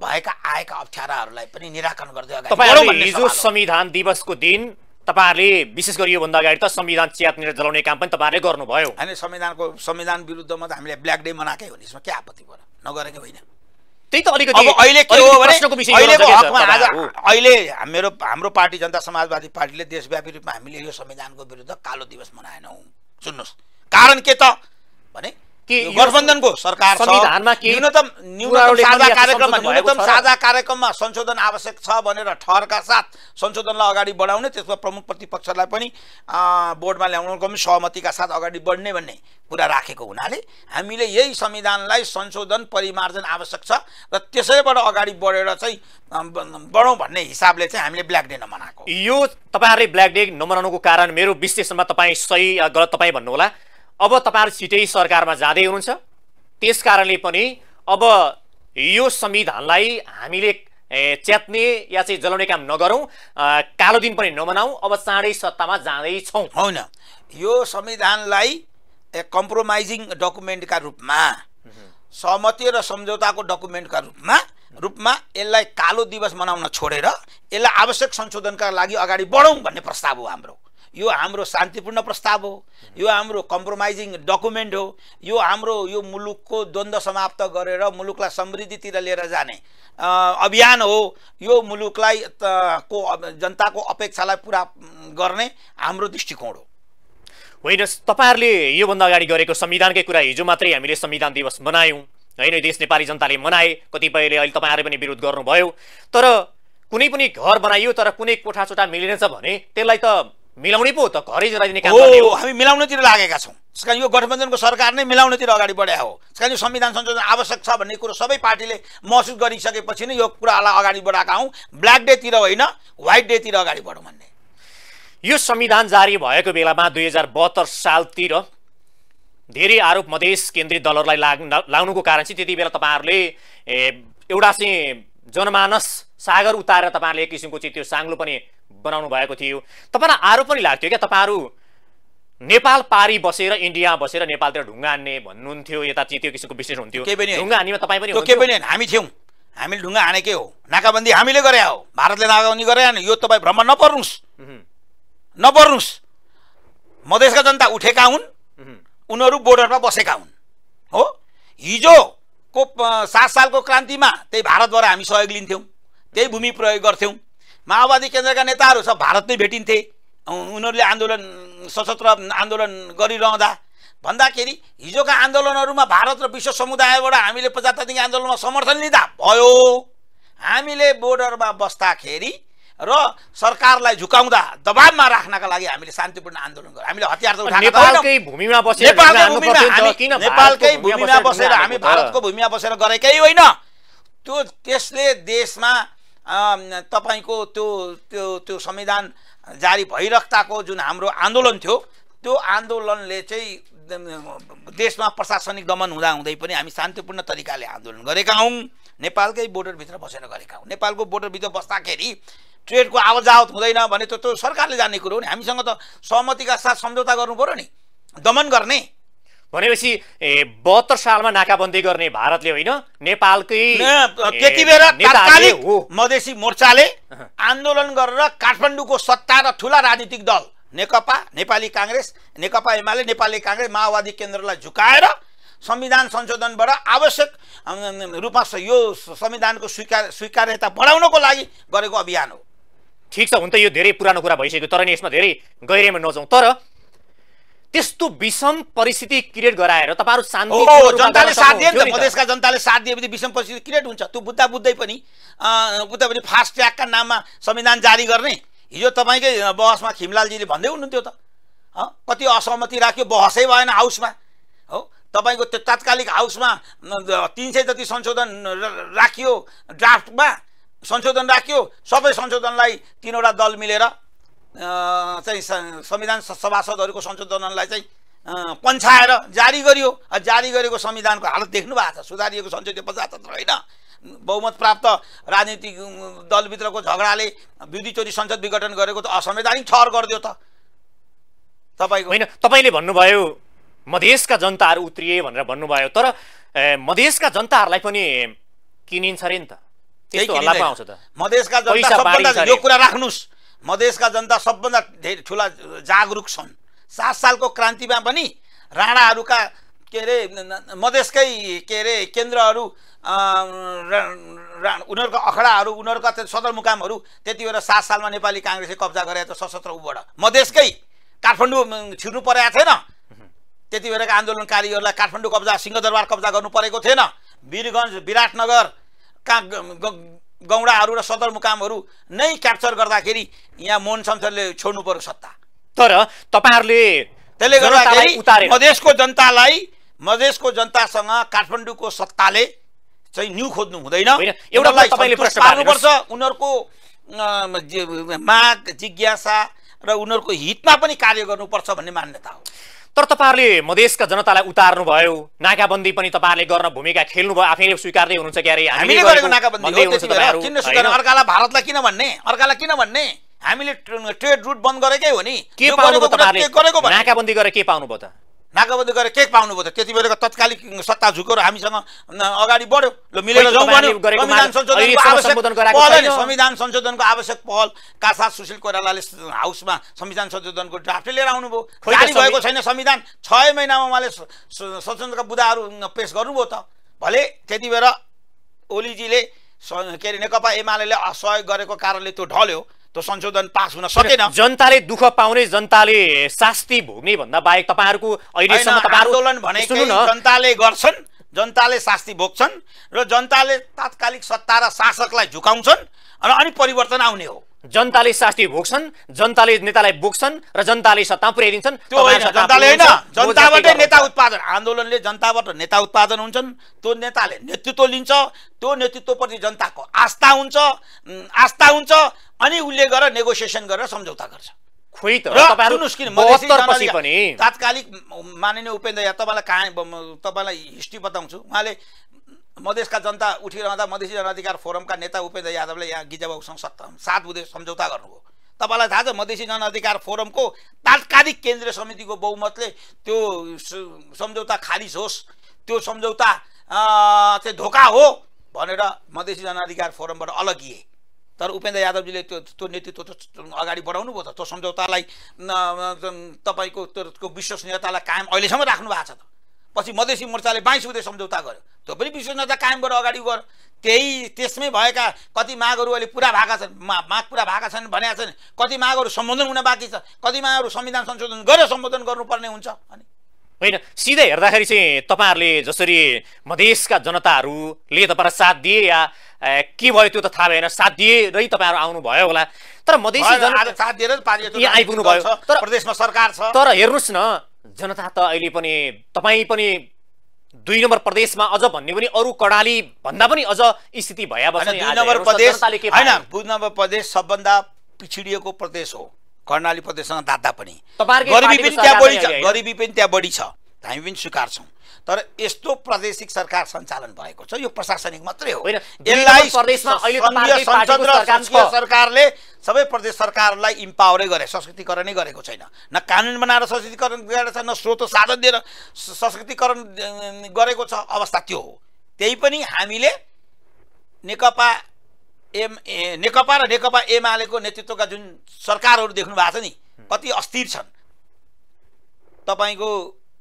भएका आएका अप्ठ्याराहरूलाई पनि निराकरण गर्दै अगाडि बढौँ। हिजो संविधान दिवसको दिन तपाईहरुले विशेष गरी योभन्दा अगाडि त संविधान च्यात्ने र जलाउने काम पनि तपाईहरुले गर्नुभयो। हैन, संविधान विरुद्धमा त हामीले ब्ल्याक डे मनाएकै हो नि, यसमा के आपत्ति भयो? नगरेकै होइन। त्यही त अलिकति अब अहिले के हो भने अहिलेको हकमा आज अहिले हाम्रो पार्टी जनता समाजवादी पार्टीले देशव्यापी रूपमा हामीले यो संविधानको विरुद्ध कालो दिवस मनाएनौँ। सुन्नुहोस्, कारण के त भने गठबन्धनको सरकार संविधानमा न्यूनतम साझा कार्यक्रममा संशोधन आवश्यक छ भनेर ठहरका साथ संशोधनलाई अगाडि बढाउने, त्यसमा प्रमुख प्रतिपक्षलाई पनि बोर्डमा ल्याउनको पनि सहमतिका साथ अगाडि बढ्ने भन्ने कुरा राखेको हुनाले हामीले यही संविधानलाई संशोधन परिमार्जन आवश्यक छ र त्यसैबाट अगाडि बढेर चाहिँ बढौँ भन्ने हिसाबले चाहिँ हामीले ब्ल्याक डे नमनाएको। यो तपाईहरुले ब्ल्याक डे नमनाउनुको कारण मेरो विश्लेषणमा तपाईँ सही या गलत तपाईँ भन्नुहोला। अब तपाईहरु छिटै सरकारमा जाँदै हुनुहुन्छ, त्यस कारणले पनि अब यो संविधानलाई हामीले च्यात्ने या चाहिँ जलाउने काम नगरौँ, कालो दिन पनि नमनाऊ, अब चाँडै सत्तामा जाँदैछौँ। होइन, यो संविधानलाई कम्प्रोमाइजिङ डकुमेन्टका रूपमा, सहमति र सम्झौताको डकुमेन्टका रूपमा यसलाई कालो दिवस मनाउन छोडेर यसलाई आवश्यक संशोधनका लागि अगाडि बढौँ भन्ने प्रस्ताव हो हाम्रो। यो हाम्रो शान्तिपूर्ण प्रस्ताव हो, यो हाम्रो कम्प्रोमाइजिङ डकुमेन्ट हो, यो हाम्रो यो मुलुकको द्वन्द्व समाप्त गरेर मुलुकलाई समृद्धितिर लिएर जाने अभियान हो। यो मुलुकलाई जनताको अपेक्षालाई पुरा गर्ने हाम्रो दृष्टिकोण हो। होइन, तपाईहरुले योभन्दा अगाडि गरेको संविधानकै कुरा हिजो मात्रै हामीले संविधान दिवस मनायौँ होइन, देश नेपाली जनताले मनाए, कतिपयले अहिले तपाईहरुले पनि विरोध गर्नुभयो। तर कुनै पनि घर बनाइयो तर कुनै कोठाचोटा मिलेनछ भने त्यसलाई त मिलाउनै पो त, घरै जलाइदिने काम गर्ने हो। हामी मिलाउनेतिर लागेका छौँ। त्यसकारण यो गठबन्धनको सरकार नै मिलाउनेतिर अगाडि बढाएको हो। त्यसकारण यो संविधान संशोधन आवश्यक छ भन्ने कुरो सबै पार्टीले महसुस गरिसकेपछि नै यो कुरालाई अगाडि बढाएका हौँ। ब्ल्याक डेतिर होइन, व्हाइट डेतिर अगाडि बढौँ भन्ने। यो संविधान जारी भएको बेलामा 2072 सालतिर धेरै आरोप मधेस केन्द्रित दलहरूलाई लाउनुको कारण चाहिँ त्यति बेला तपाईँहरूले एउटा चाहिँ जनमानस सागर उतारेर तपाईँहरूले एक किसिमको चाहिँ त्यो साङ्लो पनि बनाउनु भएको थियो। तपाईँलाई आरोप पनि लाग्थ्यो क्या तपाईँहरू नेपाल पारी बसेर इन्डिया बसेर नेपालतिर ढुङ्गा हान्ने भन्नुहुन्थ्यो, यता चाहिँ त्यो किसिमको विश्लेषण हुन्थ्यो। ढुङ्गा हान्नेमा तपाईँ पनि के पनि हामी थियौँ, हामीले ढुङ्गा हानेकै हो, नाकाबन्दी हामीले गरे हो, भारतले नाकाबन्दी गरे होइन। यो तपाईँ भ्रम नपर्नुहोस्। मधेसका जनता उठेका हुन्, उनीहरू बोर्डरमा बसेका हुन् हो। हिजोको 7 सालको क्रान्तिमा त्यही भारतबाट हामी सहयोग लिन्थ्यौँ, त्यही भूमि प्रयोग गर्थ्यौँ। माओवादी केन्द्रका नेताहरू सब भारतमै भेटिन्थे, उनीहरूले आन्दोलन सशस्त्र आन्दोलन गरिरहँदा भन्दाखेरि हिजोका आन्दोलनहरूमा भारत र विश्व समुदायबाट हामीले 75 आन्दोलनमा समर्थन लिँदा भयो। हामीले बोर्डरमा बस्दाखेरि र सरकारलाई झुकाउँदा दबावमा राख्नका लागि हामीले शान्तिपूर्ण आन्दोलन गर्यौँ। हामीले हतियार त उठाएका नेपालकै भूमिमा बसेर हामी भारतको भूमिमा बसेर गरेकै होइन। त्यसले देशमा तपाईको त्यो संविधान जारी भइराख्दाको जुन हाम्रो आन्दोलन थियो, त्यो आन्दोलनले चाहिँ देशमा प्रशासनिक दमन हुँदै पनि हामी शान्तिपूर्ण तरिकाले आन्दोलन गरेका हौँ। नेपालकै बोर्डरभित्र बसेर गरेका हौँ। नेपालको बोर्डरभित्र बस्दाखेरि ट्रेडको आवत हुँदैन भने त्यो सरकारले जान्ने कुरो हो नि। हामीसँग त सहमतिका साथ सम्झौता गर्नु पर्यो नि, दमन गर्ने। भनेपछि 72 सालमा नाकाबन्दी गर्ने भारतले होइन, नेपालकै त्यति बेला तात्कालिक मधेसी मोर्चाले आन्दोलन गरेर काठमाडौँको सत्ता र ठुला राजनीतिक दल नेकपा, नेपाली काङ्ग्रेस, नेकपा एमाले, नेपाली काङ्ग्रेस, माओवादी केन्द्रलाई झुकाएर संविधान संशोधनबाट आवश्यक रूपमा यो संविधानको स्वीकार्यता बढाउनको लागि गरेको अभियान हो। ठिक छ, हुन त यो धेरै पुरानो कुरा भइसक्यो, तर नि यसमा धेरै गहिराइमा नजाउँ। तर त्यस्तो विषम परिस्थिति क्रिएट गराएर तपाईहरु शान्तिपूर्ण जनताले साथ दिए नि त, मधेसका जनताले साथ दिएपछि विषम परिस्थिति क्रिएट हुन्छ। त्यो बुझ्दै पनि फास्ट ट्र्याकका नाममा संविधान जारी गर्ने हिजो तपाईकै बहसमा खिमलालजीले भन्दै हुनुहुन्थ्यो त, कति असहमति राख्यो, बहसै भएन हाउसमा हो। तपाईको त्यो तात्कालिक हाउसमा 300 जति संशोधन राखियो, ड्राफ्टमा संशोधन राखियो, सबै संशोधनलाई 3वटा दल मिलेर चाहिँ संविधान सभासदहरूको संशोधनलाई चाहिँ पन्छाएर जारी गरियो। जारी गरेको संविधानको हालत देख्नु भएको छ, सुधारिएको संसदीय प्रजातन्त्र होइन, बहुमत प्राप्त राजनीतिक दलभित्रको झगडाले विधि चोरी संसद विघटन गरेको त असंवैधानिक ठहर गरिदियो त तपाईको होइन। तपाईले भन्नुभयो मधेसका जनताहरू उत्रिए भनेर भन्नुभयो, तर मधेसका जनताहरूलाई पनि किनिन्छ रे नि त, त्यस्तो हल्ला पाउँछ त। मधेसका जनता सबभन्दा यो कुरा राख्नुस्, मधेसका जनता सबभन्दा धेरै ठुला जागरुक छन्। 7 सालको क्रान्तिमा पनि राणाहरूका के अरे मधेसकै के अरे केन्द्रहरू, उनीहरूको अखडाहरू, उनीहरूका सदरमुकामहरू त्यति बेला 7 सालमा नेपाली काङ्ग्रेसले कब्जा गरेको छ सशस्त्र उबाट। मधेसकै काठमाडौँ छिर्नु परेको थिएन, त्यति बेलाका आन्दोलनकारीहरूलाई काठमाडौँ कब्जा, सिंहदरबार कब्जा गर्नु परेको थिएन। वीरगञ्ज, विराटनगर का गौडाहरू र सदरमुकामहरू नै क्याप्चर गर्दाखेरि यहाँ मोहन शमशेरले छोड्नु पर्यो सत्ता। तर तपाईहरुले त्यसले गर्दाखेरि मधेसको जनतासँग काठमाडौँको सत्ताले चाहिँ न्यू खोज्नु हुँदैन। एउटा तपाईले प्रश्न पार्नुपर्छ, उनीहरूको माग, जिज्ञासा र उनीहरूको हितमा पनि कार्य गर्नुपर्छ भन्ने मान्यता हो। तर तपाईहरुले मधेसका जनतालाई उतार्नु भयो, नाकाबन्दी पनि तपाईहरुले गर्न भूमिका खेल्नु भयो, आफैले स्वीकार्दै हुनुहुन्छ के अरे हामीले गरेको नाकाबन्दी हो। किन स्वीकार, अर्कालाई भारतलाई किन भन्ने, अर्कालाई किन भन्ने? हामीले ट्रेड रुट बन्द गरेकै हो नि। के पाउनु भयो तपाईहरुले? नाकाबन्दी गरेर के पाउनु भयो त? नाकाबन्दी गरेर के पाउनु भयो त? त्यति बेलाको तत्कालिक सत्ता झुकेर हामीसँग अगाडि बढ्यो, ल मिलेर जाउँ भन्यो। संविधान संशोधनको आवश्यक पहल का साथ सुशील कोइरालाले हाउसमा संविधान संशोधनको ड्राफ्ट लिएर आउनुभयो। जारी भएको छैन संविधान, 6 महिनामा उहाँले संशोधनका बुदाहरू पेश गर्नुभयो त। भले त्यति बेला ओलीजीले के अरे नेकपा एमाले सहयोग गरेको कारणले त्यो ढल्यो, त्यो संशोधन पास हुन सकेन। जनताले दुःख पाउने, जनताले शास्ति भोग्ने भन्दा बाहेक तपाईहरुको अहिलेसम्म आन्दोलन भनेकै जनताले गर्छन्, जनताले शास्ति भोग्छन् र जनताले तात्कालिक सत्ता र शासकलाई झुकाउँछन् अनि परिवर्तन आउने हो। जनताले शास्ति भोग्छन्, जनताले नेतालाई बोक्छन् र जनताले सत्ता पुर्याइदिन्छन्। त्यो होइन, जनताले होइन, जनताबाटै नेता उत्पादन। आन्दोलनले जनताबाट नेता उत्पादन हुन्छन्, त्यो नेताले नेतृत्व लिन्छ, त्यो नेतृत्वप्रति जनताको आस्था हुन्छ अनि उसले गएर नेगोसिएसन गरेर सम्झौता गर्छ। खोइ त र तपाईहरु सुन्नुस् किन मधेसी 72 पछि जनअधिकार पनि तात्कालिक माननीय उपेन्द्र यादव तपाईँलाई हिस्ट्री बताउँछु। उहाँले मधेसका जनता उठिरहँदा मधेसी जनअधिकार फोरमका नेता उपेन्द्र यादवले यहाँ गिजाबाबुसँग 7 बुँदे सम्झौता गर्नुभयो। तपाईँलाई थाहा छ मधेसी जनअधिकार फोरमको तात्कालिक केन्द्रीय समितिको बहुमतले त्यो सम्झौता खारिज होस्, त्यो सम्झौता चाहिँ धोका हो भनेर मधेसी जनअधिकार फोरमबाट अलगिए। तर उपेन्द्र यादवजीले त्यो नेतृत्व अगाडि बढाउनु भयो त। त्यो सम्झौतालाई तपाईँको त्यो विश्वसनीयतालाई कायम अहिलेसम्म राख्नु भएको छ त। पछि मधेसी मोर्चाले 22 बुँदे सम्झौता गर्यो, त्यो पनि विश्वसनीयता कायम गरेर अगाडि गयो। त्यसमै भएका कति मागहरू अहिले पुरा भएका छन्, माग पुरा भएका छन् भनेका छन्, कति मागहरू सम्बोधन हुन बाँकी छ, कति मागहरू संविधान संशोधन गरेर सम्बोधन गर्नुपर्ने हुन्छ। अनि होइन, सिधै हेर्दाखेरि चाहिँ तपाईहरुले जसरी मधेसका जनताहरूले तपाईहरुलाई साथ दिए या के भयो त्यो त थाहा भएन, साथ दिए रै तपाईहरु आउनु भयो होला। तर मधेसी जनता साथ दिएर पार्टी यहाँ आइपुग्नु भयो, तर प्रदेशमा सरकार छ। तर हेर्नुस् न, जनता त अहिले पनि तपाई पनि 2 नम्बर प्रदेशमा अझ भन्ने पनि अरु कडाली भन्दा पनि अझ स्थिति भया बस्ने। 2 नम्बर प्रदेश हैन, 2 नम्बर प्रदेश सबभन्दा पिछडिएको प्रदेश हो कर्णाली प्रदेशसँग दादा पनि। गरिबी पनि त्यहाँ बढी छ, गरिबी पनि त्यहाँ बढी छ, हामी पनि स्वीकार्छौँ। तर यस्तो प्रादेशिक सरकार सञ्चालन भएको छ, यो प्रशासनिक मात्रै हो। यसलाई प्रदेशमा अहिले तपाईहरुकै पार्टीको सरकार छ। सरकारले सबै प्रदेश सरकारलाई इम्पावरै गरे, सशक्तिकरणै गरेको छैन। न कानुन बनाएर सशक्तिकरण गरेको छ, न स्रोत साधन दिएर सशक्तिकरण गरेको छ। अवस्था त्यो हो। त्यही पनि हामीले नेकपा र नेकपा एमालेको नेतृत्वका जुन सरकारहरू देख्नु भएको छ नि, कति अस्थिर छन्। तपाईको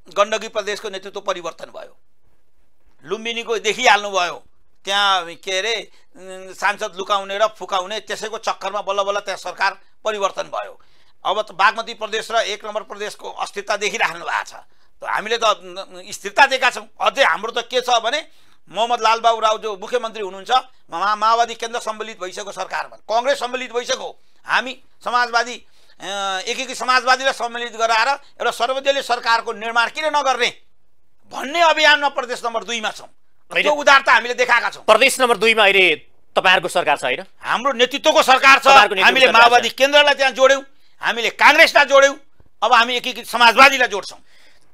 गण्डकी प्रदेशको नेतृत्व परिवर्तन भयो, लुम्बिनीको देखिहाल्नुभयो, त्यहाँ के अरे सांसद लुकाउने र फुकाउने त्यसैको चक्करमा बल्ल बल्ल त्यहाँ सरकार परिवर्तन भयो। अब त बागमती प्रदेश र 1 नम्बर प्रदेशको अस्थिरता देखिराख्नु भएको छ। हामीले त स्थिरता दिएका छौँ। अझै हाम्रो त के छ भने मोहम्मद लालबाबु राव जो मुख्यमन्त्री हुनुहुन्छ, माओवादी केन्द्र सम्मिलित भइसक्यो सरकारमा, कांग्रेस सम्मिलित भइसक्यो। हामी समाजवादी एकीकृत समाजवादीलाई सम्मिलित गराएर एउटा सर्वदलीय सरकारको निर्माण किन नगर्ने भन्ने अभियानमा प्रदेश नम्बर 2 मा छौँ। त्यो उदारता हामीले देखाएका छौँ। प्रदेश नम्बर 2 मा अहिले तपाईहरुको सरकार छ हैन? हाम्रो नेतृत्वको सरकार छ। हामीले माओवादी केन्द्रलाई त्यहाँ जोड्यौँ, हामीले कांग्रेसलाई जोड्यौँ, अब हामी एकीकृत समाजवादीलाई जोड्छौँ।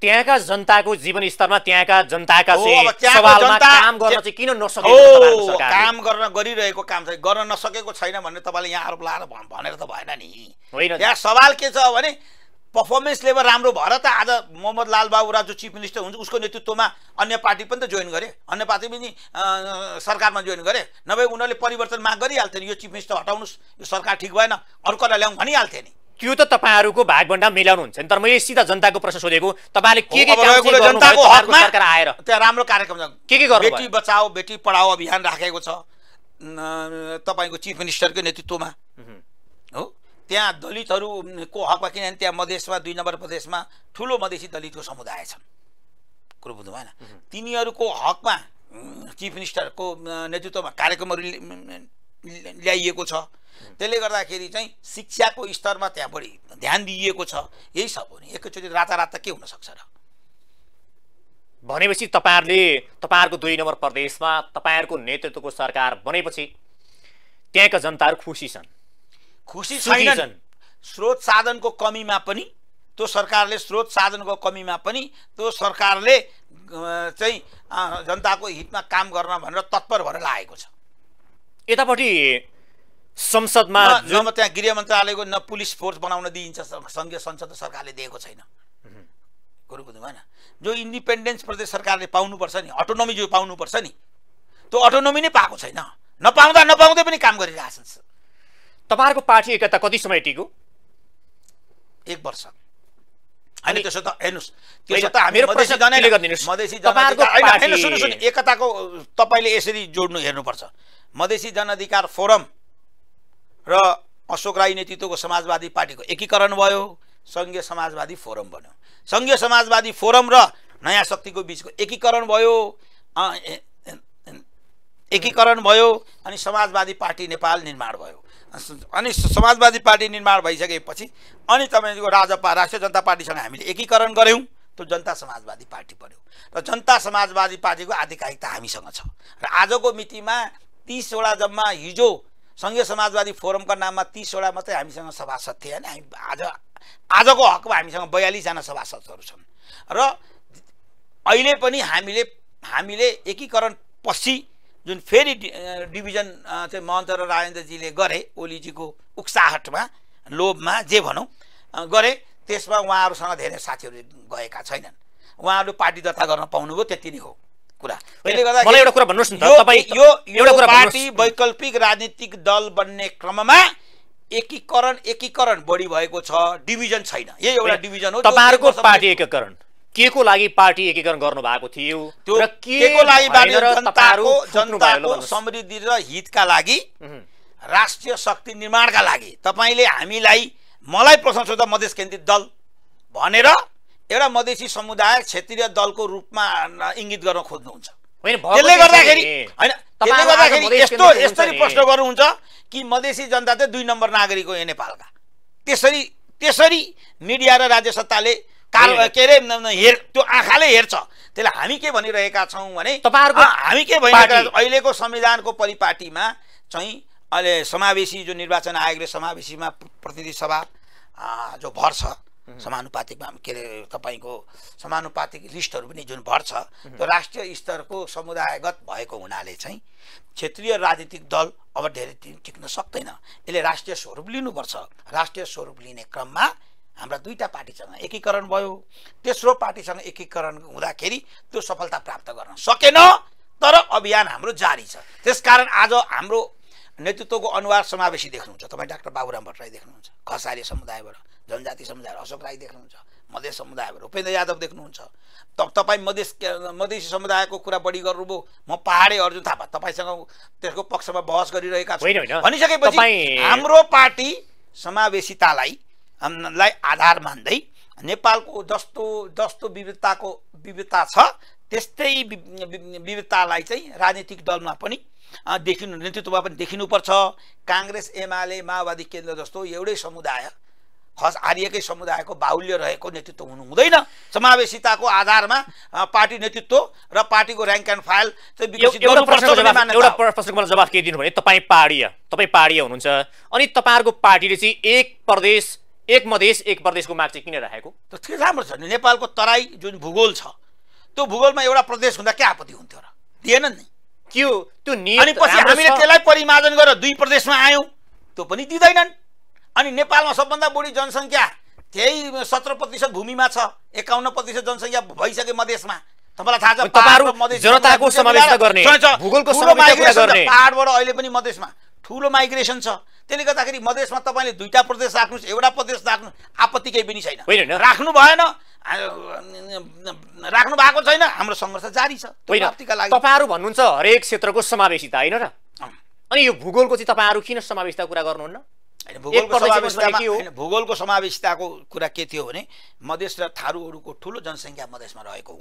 त्यहाँका जनताको जीवन स्तरमा, त्यहाँका जनताका सवालमा काम गर्न चाहिँ किन नसकेको तपाईहरुको सरकारले? काम गर्न गरिरहेको काम चाहिँ गर्न नसकेको छैन भन्ने तपाईले यहाँ आरोप लाएर भनेर त भएन नि। होइन, यहाँ सवाल के छ भने पर्फर्मेन्स लेभल राम्रो भएर त आज मोहम्मद लालबाबु राव जो चिफ मिनिस्टर हुन्छ उसको नेतृत्वमा अन्य पार्टी पनि त जोइन गरे, अन्य पार्टी पनि सरकारमा जोइन गरे। नभए उनीहरूले परिवर्तन माग गरिहाल्थे नि, यो चिफ मिनिस्टर हटाउनुस्, यो सरकार ठिक भएन, अर्कोलाई ल्याउँ भनिहाल्थे नि। त्यो त तपाईहरुको भागभण्डा मिलाउनुहुन्छ नि। तर मैले सीधा जनताको प्रश्न सोधेको, तपाईले के काम गर्नु जनताको हकमा सरकार आएर त्यहाँ राम्रो कार्यक्रम के गर्नु? बेटी बचाओ बेटी पढाओ अभियान राखेको छ तपाईको चिफ मिनिस्टरको नेतृत्वमा हो। त्यहाँ दलितहरूको हकमा, किनभने त्यहाँ मधेसमा 2 नम्बर प्रदेशमा ठुलो मधेसी दलितको समुदाय छन्, कुरो बुझ्नु भएन? तिनीहरूको हकमा चिफ मिनिस्टरको नेतृत्वमा कार्यक्रमहरू ल्याइएको छ। त्यसले गर्दाखेरि चाहिँ शिक्षाको स्तरमा त्यहाँ बढी ध्यान दिइएको छ। यही सब हो नि। एकैचोटि रातारात के हुन सक्छ र? भनेपछि तपाईहरुको 2 नम्बर प्रदेशमा तपाईहरुको नेतृत्वको सरकार बनेपछि त्यहाँका जनताहरू खुसी छन्? खुसी छैनन्। स्रोत साधनको कमीमा पनि त्यो सरकारले त्यो सरकारले चाहिँ जनताको हितमा काम गर्न भनेर तत्पर भएर लागेको छ। यतापट्टि संसदमा न त्यहाँ गृह मन्त्रालयको न पुलिस फोर्स बनाउन दिइन्छ, संघीय संसद सरकारले दिएको छैन। कुरो बुझ्नु भएन? जो इन्डिपेन्डेन्स प्रदेश सरकारले पाउनुपर्छ नि, अटोनोमी जो पाउनुपर्छ नि, त्यो अटोनोमी नै पाएको छैन। नपाउँदै पनि काम गरिरहेछन्। तपाईहरुको पार्टी एकता कति समय टिक्यो? 1 वर्ष। अनि त्यसो त हेर्नुस्, त्यसो त हामी मधेसी जनअधिकार एकताको तपाईले यसरी जोड्नु हेर्नुपर्छ। मधेसी जनअधिकार फोरम र अशोक राई नेतृत्वको समाजवादी पार्टीको एकीकरण भयो, संघीय समाजवादी फोरम बन्यो। संघीय समाजवादी फोरम र नयाँ शक्तिको बीचको एकीकरण भयो अनि समाजवादी पार्टी नेपाल निर्माण भयो। अनि समाजवादी पार्टी निर्माण भइसकेपछि अनि तपाईको राष्ट्रिय जनता पार्टीसँग हामीले एकीकरण गर्यौं। त्यो जनता समाजवादी पार्टी बन्यो र जनता समाजवादी पार्टीको आधिकारिकता हामीसँग छ। र आजको मितिमा 30 वटा जम्मा हिजो संघीय समाजवादी फोरमका नाममा 30 वटा मात्रै हामीसँग सभासद थिए। अनि हामी आज आजको हकमा हामीसँग 42 जना सभासदहरू छन् र अहिले पनि हामीले एकीकरण पछि जुन फेरि डिभिजन चाहिँ महन्त र राजेन्द्रजीले गरे, ओलीजीको उक्साहटमा लोभमा जे भनौँ गरे, त्यसमा उहाँहरूसँग धेरै साथीहरू गएका छैनन्। उहाँहरू पार्टी दर्ता गर्न पाउनुभयो, त्यति नै हो कुरा। त्यसले गर्दा मलाई एउटा कुरा भन्नुहोस् न त, तपाईँ यो पार्टी वैकल्पिक राजनीतिक दल बन्ने क्रममा एकीकरण बढी भएको छ, डिभिजन छैन। यही एउटा डिभिजन हो। तपाईहरुको पार्टी एकीकरण के को लागि पार्टी एकीकरण गर्नु भएको थियो र के को लागि? जनताको समृद्धि र हितका लागि, राष्ट्रिय शक्ति निर्माणका लागि। तपाईले हामीलाई, मलाई प्रश्न सोध्दा मधेस केन्द्रित दल भनेर एउटा मधेसी समुदाय क्षेत्रीय दलको रूपमा इंगित गर्न खोज्नुहुन्छ। त्यसले गर्दाखेरि यस्तरी प्रश्न गर्नुहुन्छ कि मधेसी जनता चाहिँ 2 नम्बर नागरिक हो नेपालका। त्यसरी मिडिया र राज्य सत्ताले के अरे त्यो आँखाले हेर्छ। त्यसले हामी के भनिरहेका छौँ भने हामी के भनिरहेका अहिलेको संविधानको परिपाटीमा चाहिँ अहिले समावेशी जो निर्वाचन आयोगले समावेशीमा प्रतिनिधि सभा जो भर छ, समानुपातिकमा के अरे तपाईँको समानुपातिक लिस्टहरू पनि जुन भर छ, त्यो राष्ट्रिय स्तरको समुदायगत भएको हुनाले चाहिँ क्षेत्रीय राजनीतिक दल अब धेरै टिक्न सक्दैन। यसले राष्ट्रिय स्वरूप लिनुपर्छ। राष्ट्रिय स्वरूप लिने क्रममा हाम्रा 2टा पार्टीसँग एकीकरण भयो। तेस्रो पार्टीसँग एकीकरण हुँदाखेरि त्यो सफलता प्राप्त गर्न सकेन, तर अभियान हाम्रो जारी छ। त्यसकारण आज हाम्रो नेतृत्वको अनुहार समावेशी देख्नुहुन्छ। तपाईँ डाक्टर बाबुराम भट्टराई देख्नुहुन्छ, खसारी समुदायबाट, जनजाति समुदाय अशोक राई देख्नुहुन्छ, मधेस समुदायबाट उपेन्द्र यादव देख्नुहुन्छ। तपाईँ मधेसी समुदायको कुरा बढी गर्नुभयो, म पहाडे अर्जुन थापा तपाईँसँग त्यसको पक्षमा बहस गरिरहेका छु भनिसकेपछि हाम्रो पार्टी समावेशितालाई आधार मान्दै नेपालको जस्तो विविधता छ त्यस्तै विविधतालाई चाहिँ राजनीतिक दलमा पनि नेतृत्वमा पनि देखिनुपर्छ। कांग्रेस, एमाले, माओवादी केन्द्र जस्तो एउटै समुदाय, खस आर्यकै समुदायको बाहुल्य रहेको नेतृत्व हुनु हुँदैन। समावेशिताको आधारमा पार्टी नेतृत्व र पार्टीको र्याङ्क एन्ड फाइल चाहिँ विकसित एउटा प्रश्नको मलाई जवाफ के दिनु भने तपाईँ पाहाडीय हुनुहुन्छ अनि तपाईहरुको पार्टीले चाहिँ एक प्रदेश एक मधेस एक प्रदेशको माग चाहिँ किन राखेको? त्यो राम्रो छ नि। नेपालको तराई जुन भूगोल छ, त्यो भूगोलमा एउटा प्रदेश हुँदा के आपत्ति हुन्थ्यो र? दिएनन् नि। त्यो अनि पछि हामीले त्यसलाई परिमार्जन गरेर 2 प्रदेशमा आयौँ, त्यो पनि दिँदैनन्। अनि नेपालमा सबभन्दा बढी जनसङ्ख्या त्यही 17% भूमिमा छ, 51% जनसङ्ख्या भइसके मधेसमा। तपाईलाई थाहा छ जनताको समावेश गर्ने, भूगोलको समावेश गर्ने, पहाडबाट अहिले पनि मधेसमा ठुलो माइग्रेसन छ। त्यसले गर्दाखेरि मधेसमा तपाईले 2टा प्रदेश राख्नुस्, एउटा प्रदेश राख्नु, आपत्ति केही पनि छैन। राख्नु भएन, राख्नु भएको छैन, हाम्रो संघर्ष जारी छ। तपाईहरु भन्नुहुन्छ हरेक क्षेत्रको समावेशिता हैन र? अनि यो भूगोलको चाहिँ तपाईहरु किन समावेशिता कुरा गर्नुहुन्न? भूगोलको समावेशिताको कुरा के थियो भने मधेस र थारूहरूको ठुलो जनसङ्ख्या मधेसमा रहेको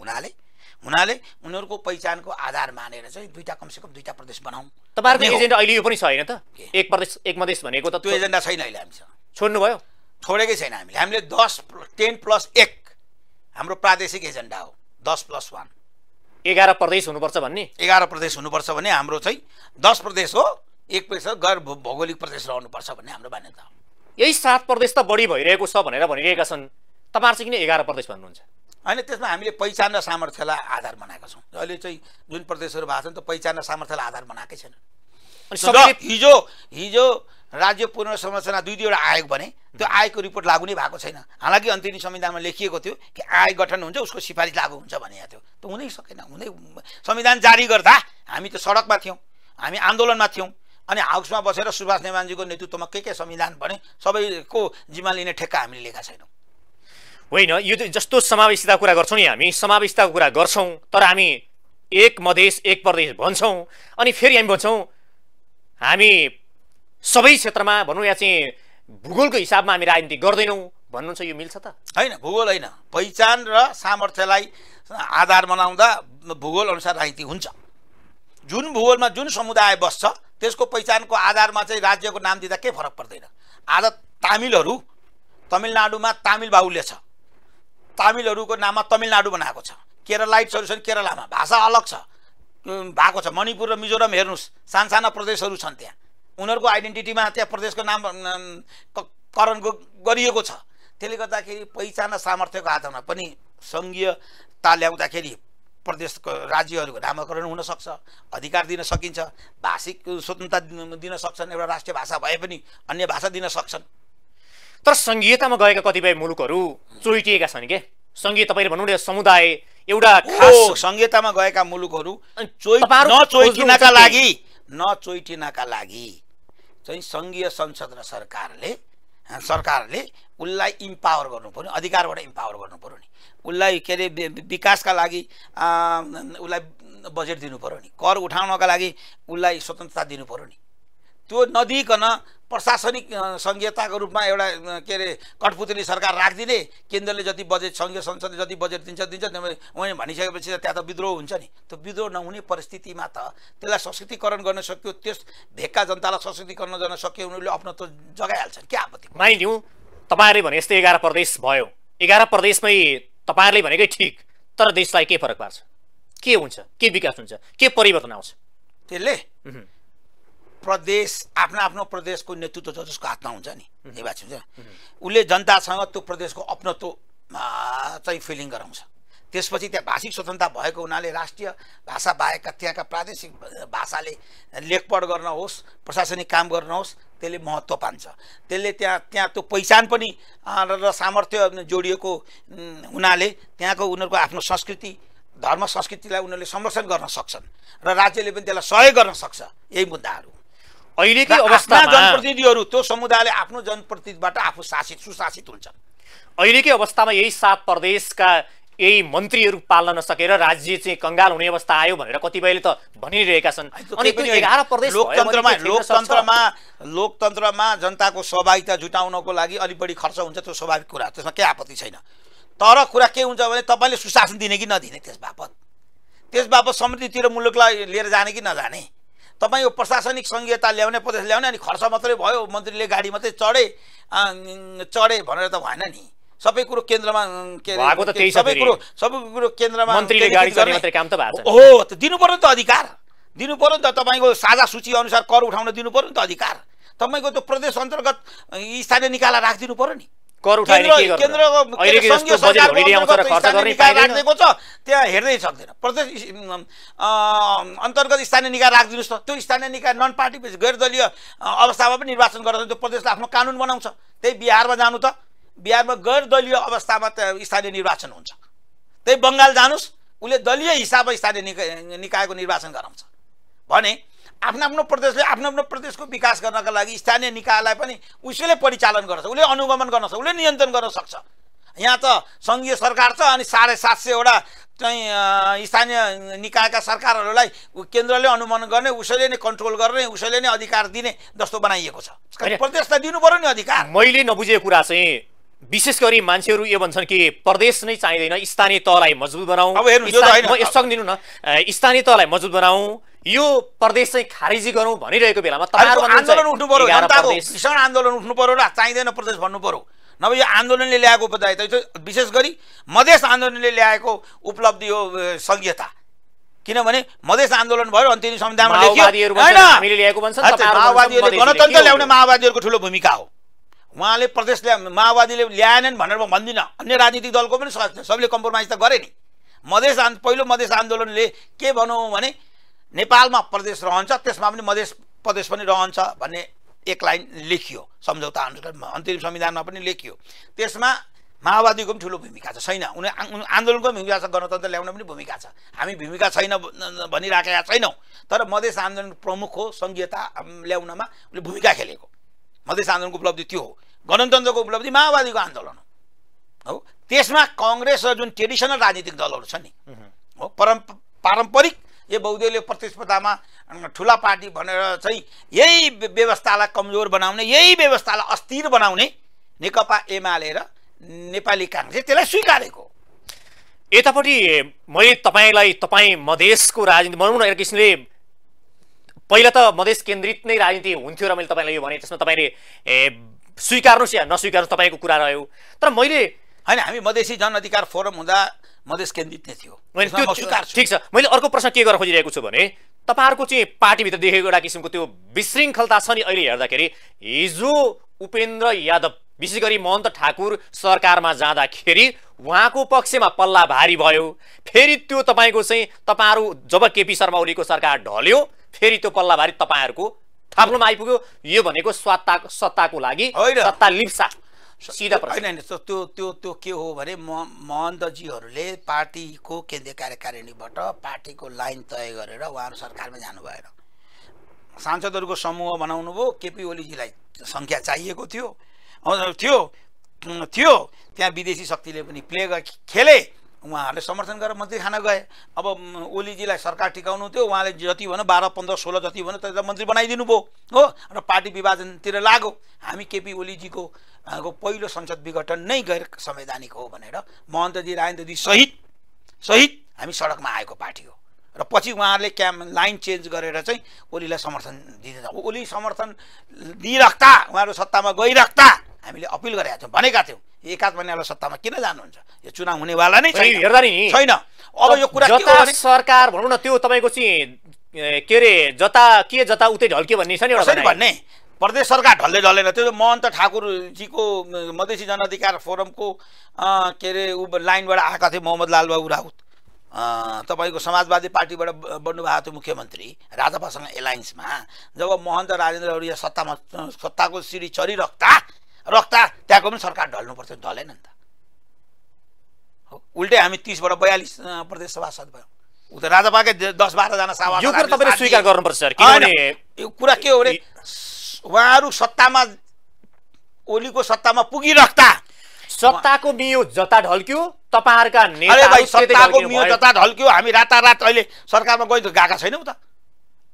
हुनाले उनीहरूको पहिचानको आधार मानेर चाहिँ कमसेकम 2टा प्रदेश बनाऊ। तपाईहरुको एजेन्डा अहिले यो पनि छ हैन त? एक प्रदेश एक मधेस भनेको त त्यो एजेन्डा छैन अहिले हामीसँग। छोड्नु भयो? छोडेकै छैन हामीले 10+1 हाम्रो प्रादेशिक एजेन्डा हो। 10+1 11 प्रदेश हुनुपर्छ भन्ने। 11 प्रदेश हुनुपर्छ भने हाम्रो चाहिँ 10 प्रदेश हो, 1 प्रदेश गैर भौगोलिक प्रदेश रहनुपर्छ भन्ने हाम्रो मान्यता हो। यही 7 प्रदेश त बढी भइरहेको छ भनेर भनिरहेका छन्, तपाईहरु चाहिँ किन 11 प्रदेश भन्नुहुन्छ? हैन, त्यसमा हामीले पहिचान र सामर्थ्यलाई आधार बनाएका छौँ। अहिले चाहिँ जुन प्रदेशहरू भएको छन् त्यो पहिचान र सामर्थ्यलाई आधार बनाएकै छैन। हिजो राज्य पुनर्संरचना 2 आयोग बने, त्यो आयोगको रिपोर्ट लागू नै भएको छैन। हालाकि अन्तरिम संविधानमा लेखिएको थियो कि आयोग गठन हुन्छ, उसको सिफारिस लागू हुन्छ भनेको थियो। त्यो हुनै सकेन। संविधान जारी गर्दा हामी त सडकमा थियौँ, हामी आन्दोलनमा थियौँ। अनि हाउसमा बसेर सुभाष नेमान्जीको नेतृत्वमा के संविधान बने सबैको जिम्मा लिने ठेक्का हामीले लिएका छैनौँ। होइन, यो जस्तो समावेशिता कुरा गर्छौँ नि, हामी समावेशिताको कुरा गर्छौँ, तर हामी एक मधेस एक प्रदेश भन्छौँ अनि फेरि हामी भन्छौँ हामी सबै क्षेत्रमा भनौँ या चाहिँ भूगोलको हिसाबमा हामी राजनीति गर्दैनौँ भन्नुहुन्छ। यो मिल्छ त? होइन, भूगोल होइन, पहिचान र सामर्थ्यलाई आधार बनाउँदा भूगोल अनुसार राजनीति हुन्छ। जुन भूगोलमा जुन समुदाय बस्छ त्यसको पहिचानको आधारमा चाहिँ राज्यको नाम दिँदा के फरक पर्दैन। आज तामिलहरू, तमिलनाडुमा तामिल बाहुल्य छ, तामिलहरूको नाममा तमिलनाडु बनाएको छ। केरलाइट्सहरू छन्, केरलामा भाषा अलग छ भएको छ। मणिपुर र मिजोरम हेर्नुहोस्, साना प्रदेशहरू छन्, त्यहाँ उनीहरूको आइडेन्टिटीमा त्यहाँ प्रदेशको नाम करण गरिएको छ। त्यसले गर्दाखेरि पहिचान सामर्थ्यको आधारमा पनि सङ्घीयता ल्याउँदाखेरि प्रदेशको राज्यहरूको नामाकरण हुन सक्छ, अधिकार दिन सकिन्छ, भाषिक स्वतन्त्रता दिन सक्छन्, एउटा राष्ट्रिय भाषा भए पनि अन्य भाषा दिन सक्छन्। तर सङ्घीयतामा गएका कतिपय मुलुकहरू चोइटिएका छन् के? सङ्घीय तपाईँले भन्नु समुदाय एउटा खास सङ्घीयतामा गएका मुलुकहरू नचोइटिनका लागि चाहिँ सङ्घीय संसद र सरकारले उसलाई इम्पावर गर्नु पर्यो, अधिकारबाट इम्पावर गर्नु पर्यो नि। उसलाई के अरे विकासका लागि उसलाई बजेट दिनु पर्यो नि, कर उठाउनका लागि उसलाई स्वतन्त्रता दिनु पर्यो नि। त्यो नदिइकन प्रशासनिक सङ्घीयताको रूपमा एउटा के अरे कठपुतली सरकार राखिदिने, केन्द्रले जति बजेट सङ्घीय संसदले जति बजेट दिन्छ उहाँले भनिसकेपछि त त्यहाँ त विद्रोह हुन्छ नि। त्यो विद्रोह नहुने परिस्थितिमा त त्यसलाई सशक्तिकरण गर्न सक्यो, त्यस भेगका जनतालाई सशक्तिकरण गर्न सक्यो, उनीहरूले आफ्नो त जगाइहाल्छन्, के आपत्ति? मानिलिउँ तपाईँहरूले भने यस्तै 11 प्रदेश भयो, 11 प्रदेशमै तपाईँहरूले भनेकै ठिक, तर देशलाई के फरक पार्छ? के हुन्छ? के विकास हुन्छ? के परिवर्तन आउँछ? त्यसले प्रदेश आफ्नो प्रदेशको नेतृत्व जसको हातमा हुन्छ नि, निर्वाचित हुन्छ, उसले जनतासँग त्यो प्रदेशको अपनत्व चाहिँ फिलिङ गराउँछ। त्यसपछि त्यहाँ भाषिक स्वतन्त्रता भएको हुनाले राष्ट्रिय भाषा बाहेकका त्यहाँका प्रादेशिक भाषाले लेखपढ गर्न होस्, प्रशासनिक काम गर्न होस्, त्यसले महत्त्व पान्छ। त्यसले त्यहाँ त्यो पहिचान पनि र सामर्थ्य जोडिएको हुनाले त्यहाँको उनीहरूको आफ्नो संस्कृति धर्म संस्कृतिलाई उनीहरूले संरक्षण गर्न सक्छन् र राज्यले पनि त्यसलाई सहयोग गर्न सक्छ। यही मुद्दाहरू अहिलेकै अवस्थामा जनप्रतिनिधिहरू त्यो समुदायले आफ्नो जनप्रतिनिधिबाट आफू सुशासित हुन्छन्। अहिलेकै अवस्थामा यही 7 प्रदेशका यही मन्त्रीहरू पाल्न नसकेर राज्य चाहिँ कंगाल हुने अवस्था आयो भनेर कतिपयले त भनिरहेका छन्। अनि त्यो 11 प्रदेश लोकतन्त्रमा जनताको सहभागिता जुटाउनको लागि अलि बढी खर्च हुन्छ, त्यो स्वाभाविक कुरा, त्यसमा केही आपत्ति छैन। तर कुरा के हुन्छ भने तपाईँले सुशासन दिने कि नदिने, त्यसबापत समृद्धितिर मुलुकलाई लिएर जाने कि नजाने। तपाईँ यो प्रशासनिक सङ्घीयता ल्याउने, प्रदेश ल्याउने, अनि खर्च मात्रै भयो, मन्त्रीले गाडी मात्रै चढे भनेर त भएन नि। सबै कुरो केन्द्रमा सबै कुरो केन्द्रमा मन्त्रीले गाडी चढ्ने मात्रै काम त भएको छ। हो, त दिनु पर्यो नि त, अधिकार दिनु पर्यो नि त। तपाईँको साझा सूची अनुसार कर उठाउन दिनु पर्यो नि त, अधिकार। तपाईँको त्यो प्रदेश अन्तर्गत स्थानीय निकायलाई राखिदिनु पर्यो नि। कर उठाएर के गर्नु? अहिले जस्तो बजेट भनिदिए आउँछ र खर्च गर्ने राखिदिएको छ, त्यहाँ हेर्दै सक्दैन। प्रदेश अन्तर्गत स्थानीय निकाय राखिदिनुहोस् त। त्यो स्थानीय निकाय नन पार्टी गैर दलीय अवस्थामा पनि निर्वाचन गरेर त्यो प्रदेशले आफ्नो कानुन बनाउँछ। त्यही बिहारमा जानु त, बिहारमा गैर दलीय अवस्थामा स्थानीय निर्वाचन हुन्छ। त्यही बङ्गाल जानुस्, उसले दलीय हिसाबमा स्थानीय निकायको निर्वाचन गराउँछ भने आफ्नो प्रदेशले आफ्नो प्रदेशको विकास गर्नका लागि स्थानीय निकायलाई पनि उसले परिचालन गर्न सक्छ, उसले अनुगमन गर्न सक्छ, उसले नियन्त्रण गर्न सक्छ। यहाँ त सङ्घीय सरकार छ, अनि 750 वटा चाहिँ स्थानीय निकायका सरकारहरूलाई केन्द्रले अनुगमन गर्ने, उसैले नै कन्ट्रोल गर्ने, उसैले नै अधिकार दिने जस्तो बनाइएको छ। प्रदेशलाई दिनु पर्यो नि अधिकार। मैले नबुझेको कुरा चाहिँ विशेष गरी मान्छेहरू यो भन्छन् कि प्रदेश नै चाहिँदैन, स्थानीय तहलाई मजबुत बनाऊ। अब हेर्नु यो म यससँग दिनु न, स्थानीय तहलाई मजबुत बनाऊ, यो प्रदेश चाहिँ खारिजी गरौँ भनिरहेको बेलामा आन्दोलन उठ्नु पर्यो, जनताको भीषण आन्दोलन उठ्नु पर्यो र चाहिँदैन प्रदेश भन्नु पर्यो। नभए यो आन्दोलनले ल्याएको उपदायित्व, विशेष गरी मधेस आन्दोलनले ल्याएको उपलब्धि हो सङ्घीयता। किनभने मधेस आन्दोलन भयो, अन्तिम संविधानमा लेखियो, माओवादीहरूले गणतन्त्र ल्याउने माओवादीहरूको ठुलो भूमिका हो। उहाँले प्रदेशले माओवादीले ल्याएनन् भनेर म भन्दिनँ, अन्य राजनीतिक दलको पनि सबले कम्प्रोमाइज त गरे नि। पहिलो मधेस आन्दोलनले के भनौँ भने नेपालमा प्रदेश रहन्छ, त्यसमा पनि मधेस प्रदेश पनि रहन्छ भन्ने एक लाइन लेखियो, सम्झौता अनुसार अन्तिम संविधानमा पनि लेखियो। त्यसमा माओवादीको पनि ठुलो भूमिका छ, छैन? आन्दोलनको भूमिका छ, गणतन्त्र ल्याउन पनि भूमिका छ। हामी भूमिका छैन भनिराखेका छैनौँ, तर मधेस आन्दोलन प्रमुख हो, सङ्घीयता ल्याउनमा उसले भूमिका खेलेको। मधेस आन्दोलनको उपलब्धि त्यो हो, गणतन्त्रको उपलब्धि माओवादीको आन्दोलन हो। त्यसमा कङ्ग्रेस र जुन ट्रेडिसनल राजनीतिक दलहरू छ नि, हो पारम्परिक यो बहुदलीय प्रतिस्पर्धामा ठुला पार्टी भनेर चाहिँ यही व्यवस्थालाई कमजोर बनाउने, यही व्यवस्थालाई अस्थिर बनाउने नेकपा एमाले र नेपाली काङ्ग्रेस त्यसलाई स्वीकारेको। यतापट्टि मैले तपाईँ मधेसको राजनीति भनौँ न, एक किसिमले पहिला त मधेस केन्द्रित नै राजनीति हुन्थ्यो र मैले तपाईँलाई यो भने, त्यसमा तपाईँले स्वीकार्नुहोस् या नस्वीकार्नुहोस् तपाईँको कुरा रह्यो। तर मैले होइन, हामी मधेसी जन अधिकार फोरम हुँदा मधेस केन्द्रित नै थियो। ठिक छ, मैले अर्को प्रश्न के गर्न खोजिरहेको छु भने तपाईँहरूको चाहिँ पार्टीभित्र देखेको एउटा किसिमको त्यो विशृङ्खलता छ नि अहिले हेर्दाखेरि। हिजो उपेन्द्र यादव विशेष गरी महन्त ठाकुर सरकारमा जाँदाखेरि उहाँको पक्षमा पल्ला भारी भयो। फेरि त्यो तपाईँको चाहिँ तपाईँहरू जब केपी शर्मा ओलीको सरकार ढल्यो फेरि त्यो पल्ला भारी तपाईँहरूको थाप्लोमा आइपुग्यो। यो भनेको सत्ताको लागि सत्ता लिप्सा सीधा होइन। त्यो के हो भने महन्तजीहरूले पार्टीको केन्द्रीय कार्यकारिणीबाट पार्टीको लाइन तय गरेर उहाँहरू सरकारमा जानु भएन। सांसदहरूको समूह बनाउनु भयो। केपी ओलीजीलाई सङ्ख्या चाहिएको थियो त्यहाँ विदेशी शक्तिले पनि प्ले खेले। उहाँहरूले समर्थन गरेर मन्त्री खान गए। अब ओलीजीलाई सरकार टिकाउनु थियो। उहाँले जति भन्यो 12, 15, 16 जति भन्यो त्यसलाई मन्त्री बनाइदिनु भयो हो। र पार्टी विभाजनतिर लाग्यो। हामी केपी ओलीजीको पहिलो संसद विघटन नै गैर संवैधानिक हो भनेर महन्तजी राजेन्द्रजी सहित हामी सडकमा आएको पार्टी हो। र पछि उहाँहरूले लाइन चेन्ज गरेर चाहिँ ओलीलाई समर्थन दिँदै ओली समर्थन दिइराख्दा उहाँहरू सत्तामा गइराख्दा हामीले अपिल गरेका थियौँ, भनेका थियौँ एकाध महिनालाई सत्तामा किन जानुहुन्छ, यो चुनाव हुनेवाला नै छैन। अब यो कुरा सरकार भनौँ न त्यो तपाईँको चाहिँ के अरे जता उतै ढल्क्यो भन्ने छ नि कसरी भन्ने। प्रदेश सरकार ढल्दैन। त्यो महन्त ठाकुरजीको मधेसी जनअधिकार फोरमको के अरे लाइनबाट आएका थिए मोहम्मद लाल बाबु राउत। तपाईँको समाजवादी पार्टीबाट बन्नुभएको थियो मुख्यमन्त्री राजापासँग एलायन्समा। जब महन्त राजेन्द्रहरू यहाँ सत्ताको सिडी चढिराख्दा त्यहाँको पनि सरकार ढल्नु पर्थ्यो, ढलेन नि त। उल्टै हामी 30 बाट 42 प्रदेश सभासद भयौँ। उता राजापाकै 10-12 जना सभासद। यो कुरा तपाईले स्वीकार गर्नुपर्छ सर, किनभने यो कुरा के हो भने उहाँहरू सत्तामा ओलीको सत्तामा पुगिराख्दा सत्ताको मियो जता ढल्क्यो तपाईहरुका नेता अरे भाइ सत्ताको मियो जता ढल्क्यो। हामी रातारात अहिले सरकारमा गएका छैनौँ त।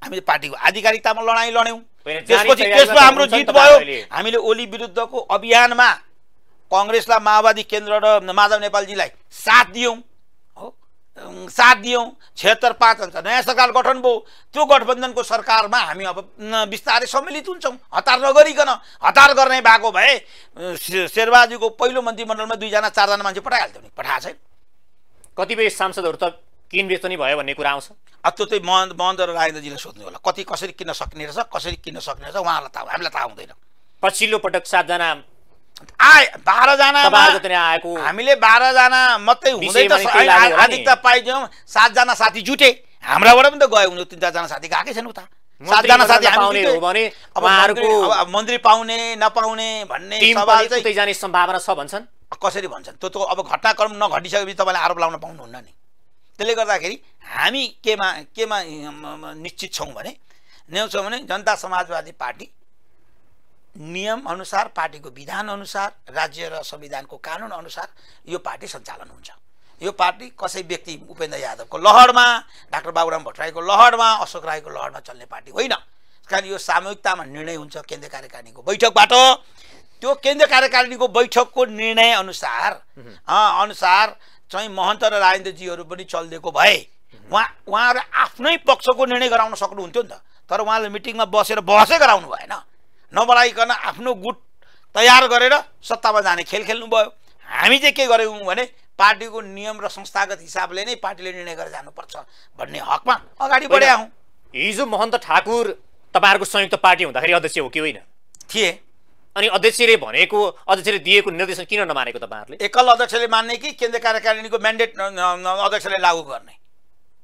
हामी पार्टीको आधिकारिकतामा लडाईँ लड्यौँ। त्यसमा हाम्रो जित भयो। हामीले ओली विरुद्धको अभियानमा कांग्रेसलाई माओवादी केन्द्र र माधव नेपालजीलाई साथ दियौँ हो, साथ दियौँ। 76-5 हुन्छ नयाँ सरकार गठन भयो। त्यो गठबन्धनको सरकारमा हामी अब बिस्तारै सम्मिलित हुन्छौँ। हतार नगरिकन, हतार गर्ने भएको भए शेरबहादुरको पहिलो मन्त्रीमण्डलमा 2 जना 4 जना मान्छे पठाइहाल्थ्यो नि, पठाएको छैन। कतिपय सांसदहरू त किन बेच्ने भयो भन्ने कुरा आउँछ। अब त्यो चाहिँ महन्त र राजेन्द्रजीले सोध्नु होला कसरी किन्न सक्ने रहेछ, कसरी किन्न सक्ने रहेछ उहाँलाई थाहा, हामीलाई थाहा हुँदैन। पछिल्लो पटक 7 जना आए 12 जना आएको हामीले 12 जना मात्रै हुँदै त अधिकता पाइदियौँ। 7 जना साथी जुटे हाम्राबाट पनि त गए हुनु। 3-4 जना साथी गएकै छैन उता। 7 जना साथी हामी हो भने अब मन्त्री पाउने नपाउने भन्ने सवाल चाहिँ उतै जाने सम्भावना छ भन्छन्। कसरी भन्छन् त्यो अब घटनाक्रम नघटिसकेपछि तपाईँले आरोप लाउन पाउनुहुन्न नि। त्यसले गर्दाखेरि हामी केमा निश्चित छौँ भने जनता समाजवादी पार्टी नियम अनुसार, पार्टीको विधान अनुसार, राज्य र संविधानको कानुन अनुसार यो पार्टी सञ्चालन हुन्छ। यो पार्टी कसै व्यक्ति उपेन्द्र यादवको लहरमा, डाक्टर बाबुराम भट्टराईको लहरमा, अशोक राईको लहरमा चल्ने पार्टी होइन। कारण यो सामूहिकतामा निर्णय हुन्छ केन्द्रीय कार्यकारिणीको बैठकबाट। त्यो केन्द्रीय कार्यकारिणीको बैठकको निर्णय अनुसार चाहिँ महन्त र राजेन्द्रजीहरू पनि चल्दिएको भए उहाँहरू आफ्नै पक्षको निर्णय गराउन सक्नुहुन्थ्यो नि त। तर उहाँले मिटिङमा बसेर बहसै गराउनु भएन। नबनाइकन आफ्नो गुट तयार गरेर सत्तामा जाने खेल खेल्नु भयो। हामी चाहिँ के गर्यौँ भने पार्टीको नियम र संस्थागत हिसाबले नै पार्टीले निर्णय गरेर जानुपर्छ भन्ने हकमा अगाडि बढेका हौँ। हिजो महन्त ठाकुर तपाईँहरूको संयुक्त पार्टी हुँदाखेरि अध्यक्ष हो कि होइन थिए। अनि अध्यक्षले दिएको निर्देशन किन नमानेको तपाईँहरूले? एकल अध्यक्षले मान्ने कि केन्द्रीय कार्यकारिणीको म्यान्डेट अध्यक्षले लागू गर्ने?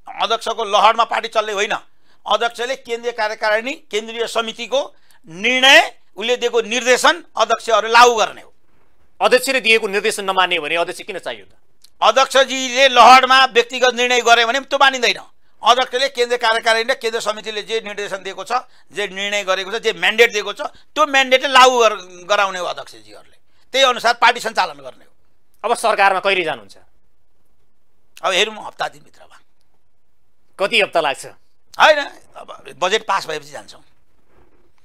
अध्यक्षको लहरमा पार्टी चल्ने होइन। अध्यक्षले केन्द्रीय कार्यकारिणी केन्द्रीय समितिको निर्णय उसले दिएको निर्देशन अध्यक्षहरू लागू गर्ने हो। अध्यक्षले दिएको निर्देशन नमान्ने हो भने अध्यक्ष किन चाहियो त? अध्यक्षजीले लहरमा व्यक्तिगत निर्णय गरे भने त्यो मानिँदैन। अध्यक्षले केन्द्रीय कार्यकारिणी र केन्द्रीय समितिले जे निर्देशन दिएको छ, जे निर्णय गरेको छ, जे म्यान्डेट दिएको छ त्यो म्यान्डेटले लागू गराउने हो अध्यक्षजीहरूले। त्यही अनुसार पार्टी सञ्चालन गर्ने हो। अब सरकारमा कहिले जानुहुन्छ? अब हेरौँ हप्ता दिनभित्रमा। कति हप्ता लाग्छ? होइन अब बजेट पास भएपछि जान्छौँ।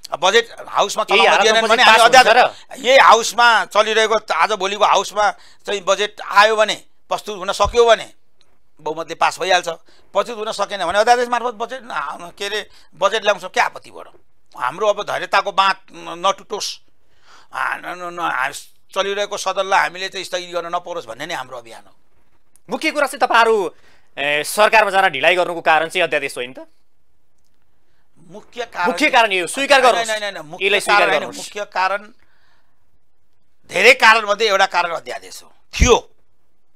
बजेट हाउसमा चलाउन भने यही हाउसमा चलिरहेको आज भोलिको हाउसमा चाहिँ बजेट आयो भने प्रस्तुत हुन सक्यो भने बहुमतले पास भइहाल्छ। प्रस्तुत हुन सकेन भने अध्यादेश मार्फत बजेट ल्याउँछौँ। क्या आपत्ति बढो? हाम्रो अब धैर्यताको बाँध नटुटोस्, चलिरहेको सदनलाई हामीले चाहिँ स्थगित गर्न नपरोस् भन्ने नै हाम्रो अभियान हो। मुख्य कुरा चाहिँ तपाईँहरू सरकारमा जान ढिलाइ गर्नुको कारण चाहिँ अध्यादेश होइन त? मुख्य कारण यो स्वीकार गर्नुहोस्। मुख्य कारण धेरै कारणमध्ये एउटा कारण अध्यादेश हो थियो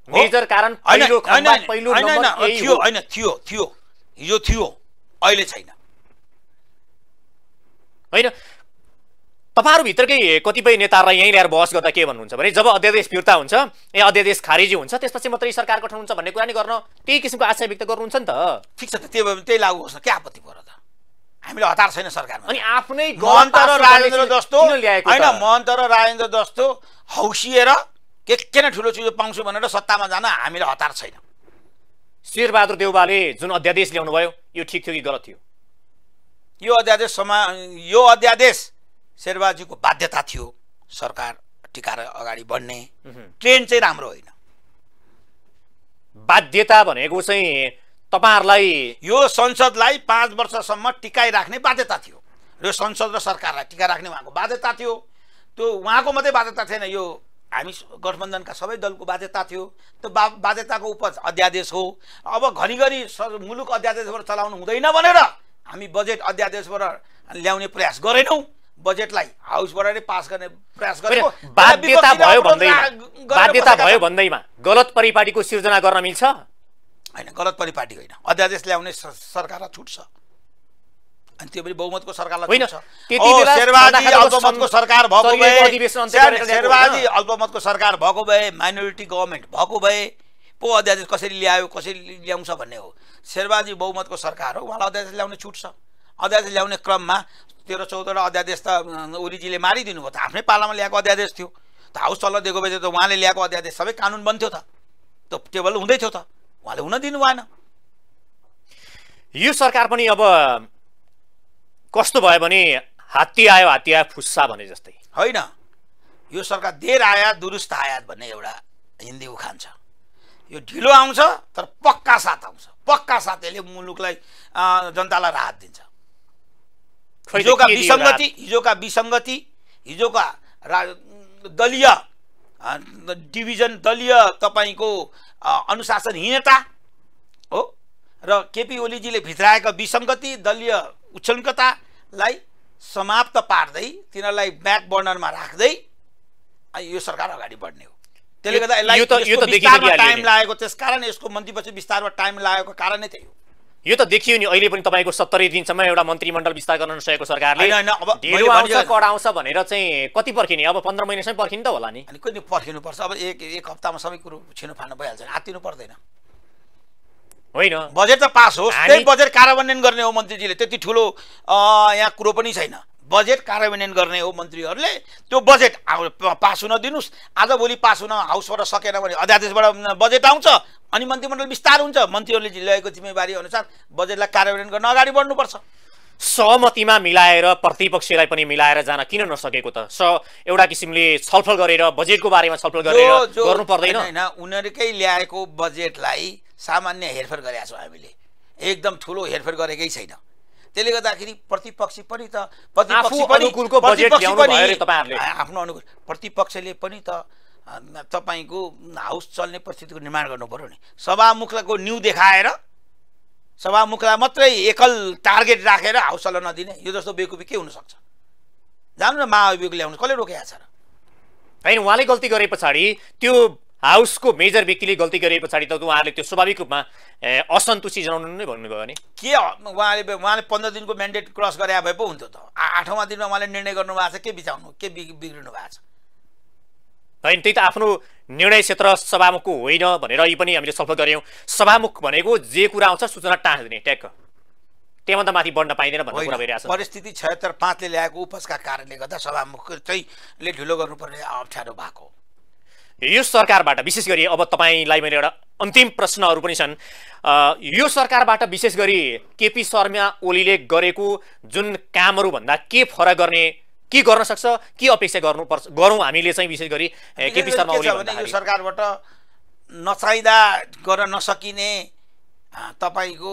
मेजर कारण थियो हिजो थियो अहिले छैन होइन तपाईहरुभित्रकै कतिपय नेताहरूलाई यहीँ ल्याएर बहस गर्दा के भन्नुहुन्छ भने जब अध्यादेश फिर्ता हुन्छ अध्यादेश खारेजी हुन्छ त्यसपछि मात्रै सरकार गठन हुन्छ भन्ने कुरा नि गर्न त्यही किसिमको आशा व्यक्त गर्नुहुन्छ नि त ठिक छ त त्यही लागू होस् न के आपत्ति पर्यो त हामीले हतार छैन सरकारमा अनि आफ्नै महन्त र राजेन्द्र जस्तो हैन महन्त र राजेन्द्र जस्तो हौसिएर के न ठुलो चीज पाउँछु भनेर सत्तामा जान हामीले हतार छैन शेरबहादुर देउवाले जुन अध्यादेश ल्याउनु भयो यो ठीक थियो कि गलत थियो यो अध्यादेश शेरबहादुरजीको बाध्यता थियो सरकार टिकाएर अगाडि बढ्ने ट्रेन्ड चाहिँ राम्रो होइन बाध्यता भनेको चाहिँ तपाईहरुलाई यो संसदलाई 5 वर्षसम्म टिकाइ राख्ने बाध्यता थियो यो संसद र सरकारलाई टिकाइ राख्ने उहाँको बाध्यता थियो त्यो उहाँको मात्रै बाध्यता थिएन यो हामी गठबन्धनका सबै दलको बाध्यता थियो त्यो बाध्यताको उपज अध्यादेश हो अब घरिघरि मुलुक अध्यादेशबाट चलाउनु हुँदैन भनेर हामी बजेट अध्यादेशबाट ल्याउने प्रयास गरेनौं बजेटलाई हाउसबाट नै पास गर्ने प्रयास गरेको बाध्यता भयो भन्दैमा गलत परिपाटीको सिर्जना गर्न मिल्छ हैन गलत परिपाटी होइन अध्यादेश ल्याउने सरकारलाई छुट छ अनि त्यो पनि बहुमतको सरकारलाई छुट छ त्यतिबेला शेरबहादुर अल्पमतको सरकार भएको भए शेरबहादुर अल्पमतको सरकार भएको भए माइनोरिटी गभर्नमेन्ट भएको भए पो अध्यादेश कसरी ल्यायो कसरी ल्याउँछ भन्ने हो शेरबहादुर बहुमतको सरकार हो उहाँलाई अध्यादेश ल्याउने छुट छ अध्यादेश ल्याउने क्रममा 13-14 वटा अध्यादेश त ओलीजीले मारिदिनु भयो त आफ्नै पालामा ल्याएको अध्यादेश थियो त हाउस चल्न दिएको भए त उहाँले ल्याएको अध्यादेश सबै कानुन बन्थ्यो त टेबल हुँदै थियो त उहाँले हुन दिनु भएन यो सरकार पनि अब कस्तो भयो भने हात्ती आयो फुस्सा भने जस्तै होइन यो सरकार देर आया दुरुस्त आयात भन्ने एउटा हिन्दी उखान छ यो ढिलो आउँछ तर पक्का साथ आउँछ पक्का साथ यसले मुलुकलाई जनतालाई राहत दिन्छ हिजोका विसङ्गति हिजोका दलीय डिभिजन दलीय तपाईको अनुशासनहीनता हो र केपी ओलीजीले भित्राएका विसङ्गति दलीय उच्छृङ्खलतालाई समाप्त पार्दै तिनीहरूलाई ब्याक बर्नरमा राख्दै यो सरकार अगाडि बढ्ने हो त्यसले गर्दा यसलाई टाइम लागेको त्यसकारण यसको मन्त्रीपछि विस्तारमा टाइम लागेको कारण नै त्यही हो यो त देखियो नि अहिले पनि तपाईको 70 दिनसम्म एउटा मन्त्रीमण्डल विस्तार गर्न नसकेको सरकारले ढिलो आउँछ कड आउँछ भनेर चाहिँ कति पर्खिने अब 15 महिनासम्म पर्खिनु त होला नि अनि कति पर्खिनु पर्छ अब एक हप्तामा सबै कुरो छिनो फानो भइहाल्छ आत्तिनु पर्दैन होइन बजेट त पास होस् त्यही बजेट कार्यान्वयन गर्ने हो मन्त्रीजीले त्यति ठुलो यहाँ कुरो पनि छैन बजेट कार्यान्वयन गर्ने हो मन्त्रीहरूले त्यो बजेट पास हुन दिनुस् आज भोलि पास हुन हाउसबाट सकेन भने अध्यादेशबाट बजेट आउँछ अनि मन्त्रीमण्डल विस्तार हुन्छ मन्त्रीहरूले लिएको जिम्मेवारी अनुसार बजेटलाई कार्यान्वयन गर्न अगाडि बढ्नुपर्छ सहमतिमा मिलाएर प्रतिपक्षलाई पनि मिलाएर जान किन नसकेको त एउटा किसिमले छलफल गरेर बजेटको बारेमा छलफल गरेर गर्नु पर्दैन हैन उनीहरुकै ल्याएको बजेटलाई सामान्य हेरफेर गरेका छौं हामीले एकदम ठुलो हेरफेर गरेकै छैन त्यसले गर्दाखेरि प्रतिपक्षी पनि त अनुकूलको बजेट ल्याउनु भयो रे तपाईहरुले आफ्नो अनुकूल प्रतिपक्षले पनि त तपाईको हाउस चल्ने परिस्थितिको निर्माण गर्नु पर्यो नि सभामुखको न्यू देखाएर सभामुखलाई मात्रै एकल टार्गेट राखेर हाउस चल्न नदिने यो जस्तो बेकुफी के हुन सक्छ जानु न महाअभियोग ल्याउनु कसले रोकेको छ र हैन उहाँले गल्ती गरे पछाडी त्यो हाउसको मेजर व्यक्तिले गल्ती गरे पछाडी त उहाँले त्यो स्वाभाविक रूपमा असन्तुष्टि जनाउनु नै भन्नुभयो नि के उहाँले 15 दिनको म्यान्डेट क्रस गरे भए पो हुन्थ्यो त 8औं दिनमा उहाँले निर्णय गर्नु भएको छ के बिचाउनु के बिग्रिनु भएको छ हैन त्यही त आफ्नो निर्णय क्षेत्र सभामुखको होइन भनेर यी पनि हामीले छलफल गर्यौं सभामुख भनेको जे कुरा आउँछ सूचना टाँस दिने ट्याक त्यहाँभन्दा माथि बढ्न पाइदैन भन्ने कुरा भइरहेछ परिस्थिति 76-5 ले ल्याएको उपजका कारणले गर्दा सभामुख चाहिँ ले ढिलो गर्नुपर्ने अप्ठ्यारो भएको यो सरकारबाट विशेष गरी अब तपाईलाई मैले एउटा अन्तिम प्रश्नहरू पनि छन् यो सरकारबाट विशेष गरी केपी शर्मा ओलीले गरेको जुन कामहरू भन्दा के फरक गर्ने के गर्न सक्छ के अपेक्षा गरौँ हामीले चाहिँ विशेष गरी केपी शर्मा ओली यो सरकारबाट नचाहिँदा गर्न नसकिने तपाईको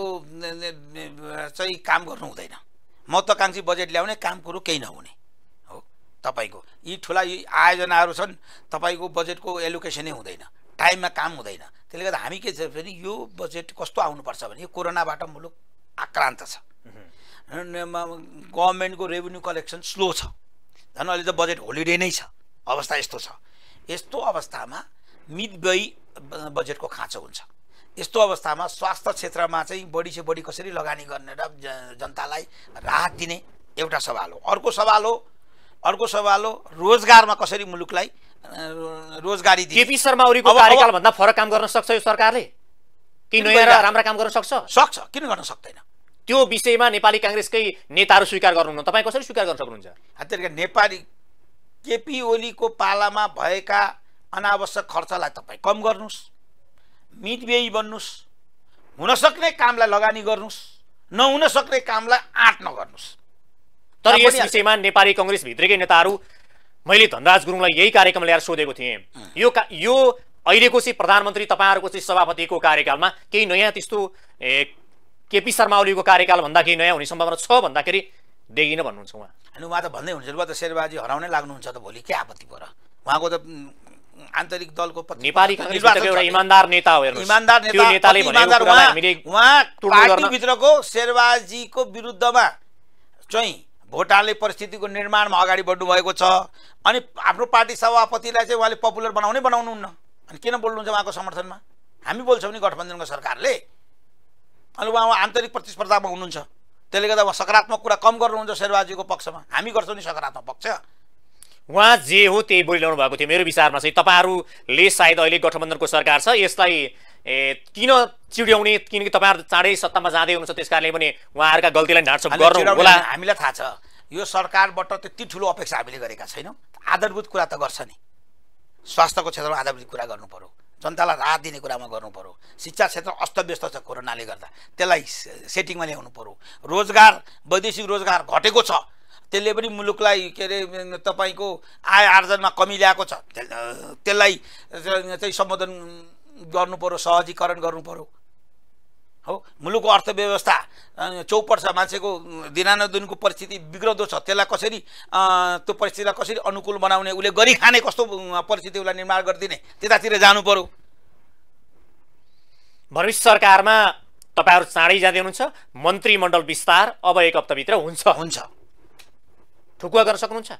चाहिँ काम गर्नु हुँदैन महत्त्वाकांक्षी बजेट ल्याउने काम कुरो केही नहुने हो तपाईको यी ठुला आयोजनाहरू छन् तपाईको बजेटको एलोकेसनै हुँदैन टाइममा काम हुँदैन त्यसले गर्दा हामी के छ फेरि यो बजेट कस्तो आउनुपर्छ भने यो कोरोनाबाट मुलुक आक्रान्त छ गभर्नमेन्टको रेभेन्यू कलेक्सन स्लो छ झन् अहिले त बजेट होलिडे नै छ अवस्था यस्तो छ यस्तो अवस्थामा मितव्ययी बजेटको खाँचो हुन्छ। यस्तो अवस्थामा स्वास्थ्य क्षेत्रमा चाहिँ बढी से बढी कसरी लगानी गर्ने र जनतालाई राहत दिने एउटा सवाल हो। अर्को सवाल हो रोजगारमा कसरी मुलुकलाई रोजगारी दिने। केपी शर्मा ओलीको कार्यकाल भन्दा फरक काम गर्न सक्छ यो सरकारले? कि नयाँ र राम्रा काम गर्न सक्छ? सक्छ, किन गर्न सक्दैन? त्यो विषयमा नेपाली कांग्रेसकै नेताहरू स्वीकार गर्नुहुन्न, तपाईँ कसरी स्वीकार गर्न सक्नुहुन्छ? त्यसले नेपाली केपी ओलीको पालामा भएका अनावश्यक खर्चलाई तपाईँ कम गर्नुहोस्, मितव्ययी बन्नुहोस्, हुन सक्ने कामलाई लगानी गर्नुहोस्, नहुन सक्ने कामलाई आँट नगर्नुहोस्। तर यस विषयमा नेपाली कांग्रेस भित्रकै नेताहरू, मैले धनराज गुरुङलाई यही कार्यक्रम ल्याएर सोधेको थिएँ, यो अहिलेको चाहिँ प्रधानमन्त्री तपाईँहरूको चाहिँ सभापतिको कार्यकालमा केही नयाँ त्यस्तो केपी शर्मा ओलीको कार्यकाल भन्दा केही नयाँ हुने सम्भावना छ भन्दाखेरि देखिन भन्नुहुन्छ उहाँ। अनि उहाँ त भन्दै हुनुहुन्छ त शेरबहादुर जी हराउनै लाग्नुहुन्छ त भोलि के आपत्ति भयो र? उहाँको त आन्तरिक दलको नेपाली कांग्रेसको एउटा इमानदार नेता हो। हेर्नुस्, इमानदार नेता, त्यो नेताले भनेको कुरालाई हामीले उहाँ पार्टीभित्रको शेरबहादुरजीको विरुद्धमा चाहिँ भोट हाल्ने परिस्थितिको निर्माणमा अगाडि बढ्नु भएको छ। अनि आफ्नो पार्टी सभापतिलाई चाहिँ उहाँले पपुलर बनाउनुहुन्न। अनि किन बोल्नुहुन्छ उहाँको समर्थनमा? हामी बोल्छौँ नि गठबन्धनको सरकारले। अनि उहाँ आन्तरिक प्रतिस्पर्धामा हुनुहुन्छ, त्यसले गर्दा उहाँ सकारात्मक कुरा कम गर्नुहुन्छ शेरबहादुरजीको पक्षमा। हामी गर्छौँ नि सकारात्मक पक्ष। उहाँ जे हो त्यही बोलिरहनु भएको थियो। मेरो विचारमा चाहिँ तपाईँहरूले सायद अहिले गठबन्धनको सरकार छ, यसलाई किन चिड्याउने? किनकि तपाईँहरू चाँडै सत्तामा जाँदै हुनुहुन्छ, त्यस कारणले पनि उहाँहरूका गल्तीलाई ढाँटछोप गर्नु होला। हामीलाई थाहा छ यो सरकारबाट त्यति ठुलो अपेक्षा हामीले गरेका छैनौँ। आधारभूत कुरा त गर्छ नि, स्वास्थ्यको क्षेत्रमा आधारभूत कुरा गर्नु पर्यो, जनतालाई राहत दिने कुरामा गर्नु पर्यो, शिक्षा क्षेत्र अस्तव्यस्त छ कोरोनाले गर्दा त्यसलाई सेटिङमा ल्याउनु पर्यो, रोजगार वैदेशिक रोजगार घटेको छ त्यसले पनि मुलुकलाई के अरे तपाईँको आय आर्जनमा कमी ल्याएको छ, त्यसलाई चाहिँ सम्बोधन गर्नु पर्यो, सहजीकरण गर्नु पर्यो। हो, मुलुकको अर्थव्यवस्था चौपट छ, मान्छेको दिनानुदिनको परिस्थिति बिग्रदो छ, त्यसलाई कसरी त्यो परिस्थितिलाई कसरी अनुकूल बनाउने, उसले गरी खाने कस्तो परिस्थिति उसलाई निर्माण गरिदिने, त्यतातिर जानु पर्यो। भविष्य सरकारमा तपाईँहरू चाँडै जाँदै हुनुहुन्छ, मन्त्रीमण्डल विस्तार अब एक हप्ताभित्र हुन्छ ठुकुवा गर्न सक्नुहुन्छ?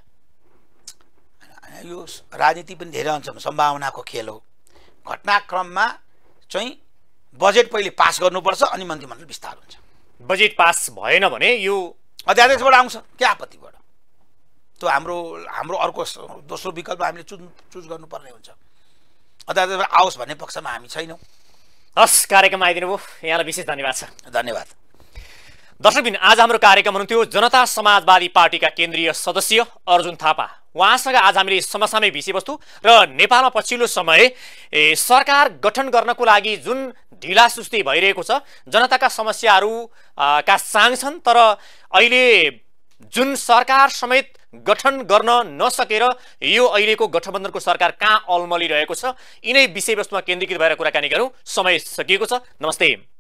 यो राजनीति पनि धेरै सम्भावनाको खेल हो। घटनाक्रममा चाहिँ बजेट पहिले पास गर्नुपर्छ अनि मन्त्रीमण्डल विस्तार हुन्छ। बजेट पास भएन भने यो अध्यादेशबाट आउँछ, के आपत्तिबाट? त्यो हाम्रो अर्को दोस्रो विकल्प हामीले चुज गर्नुपर्ने हुन्छ। अध्यादेशबाट आओस् भन्ने पक्षमा हामी छैनौँ। हस्, कार्यक्रममा आइदिनु भयो, यहाँलाई विशेष धन्यवाद छ। धन्यवाद। दर्शकबिन, आज हाम्रो कार्यक्रम हुनुहुन्थ्यो जनता समाजवादी पार्टीका केन्द्रीय सदस्य अर्जुन थापा। उहाँसँग आज हामीले समसामयिक विषयवस्तु र नेपालमा पछिल्लो समय सरकार गठन गर्नको लागि जुन ढिलासुस्ती भइरहेको छ, जनताका समस्याहरू का साङ छन्, तर अहिले जुन सरकार समेत गठन गर्न नसकेर यो अहिलेको गठबन्धनको सरकार कहाँ अल्मलिरहेको छ, यिनै विषयवस्तुमा केन्द्रीकृत भएर कुराकानी गरौँ। समय सकिएको छ। नमस्ते।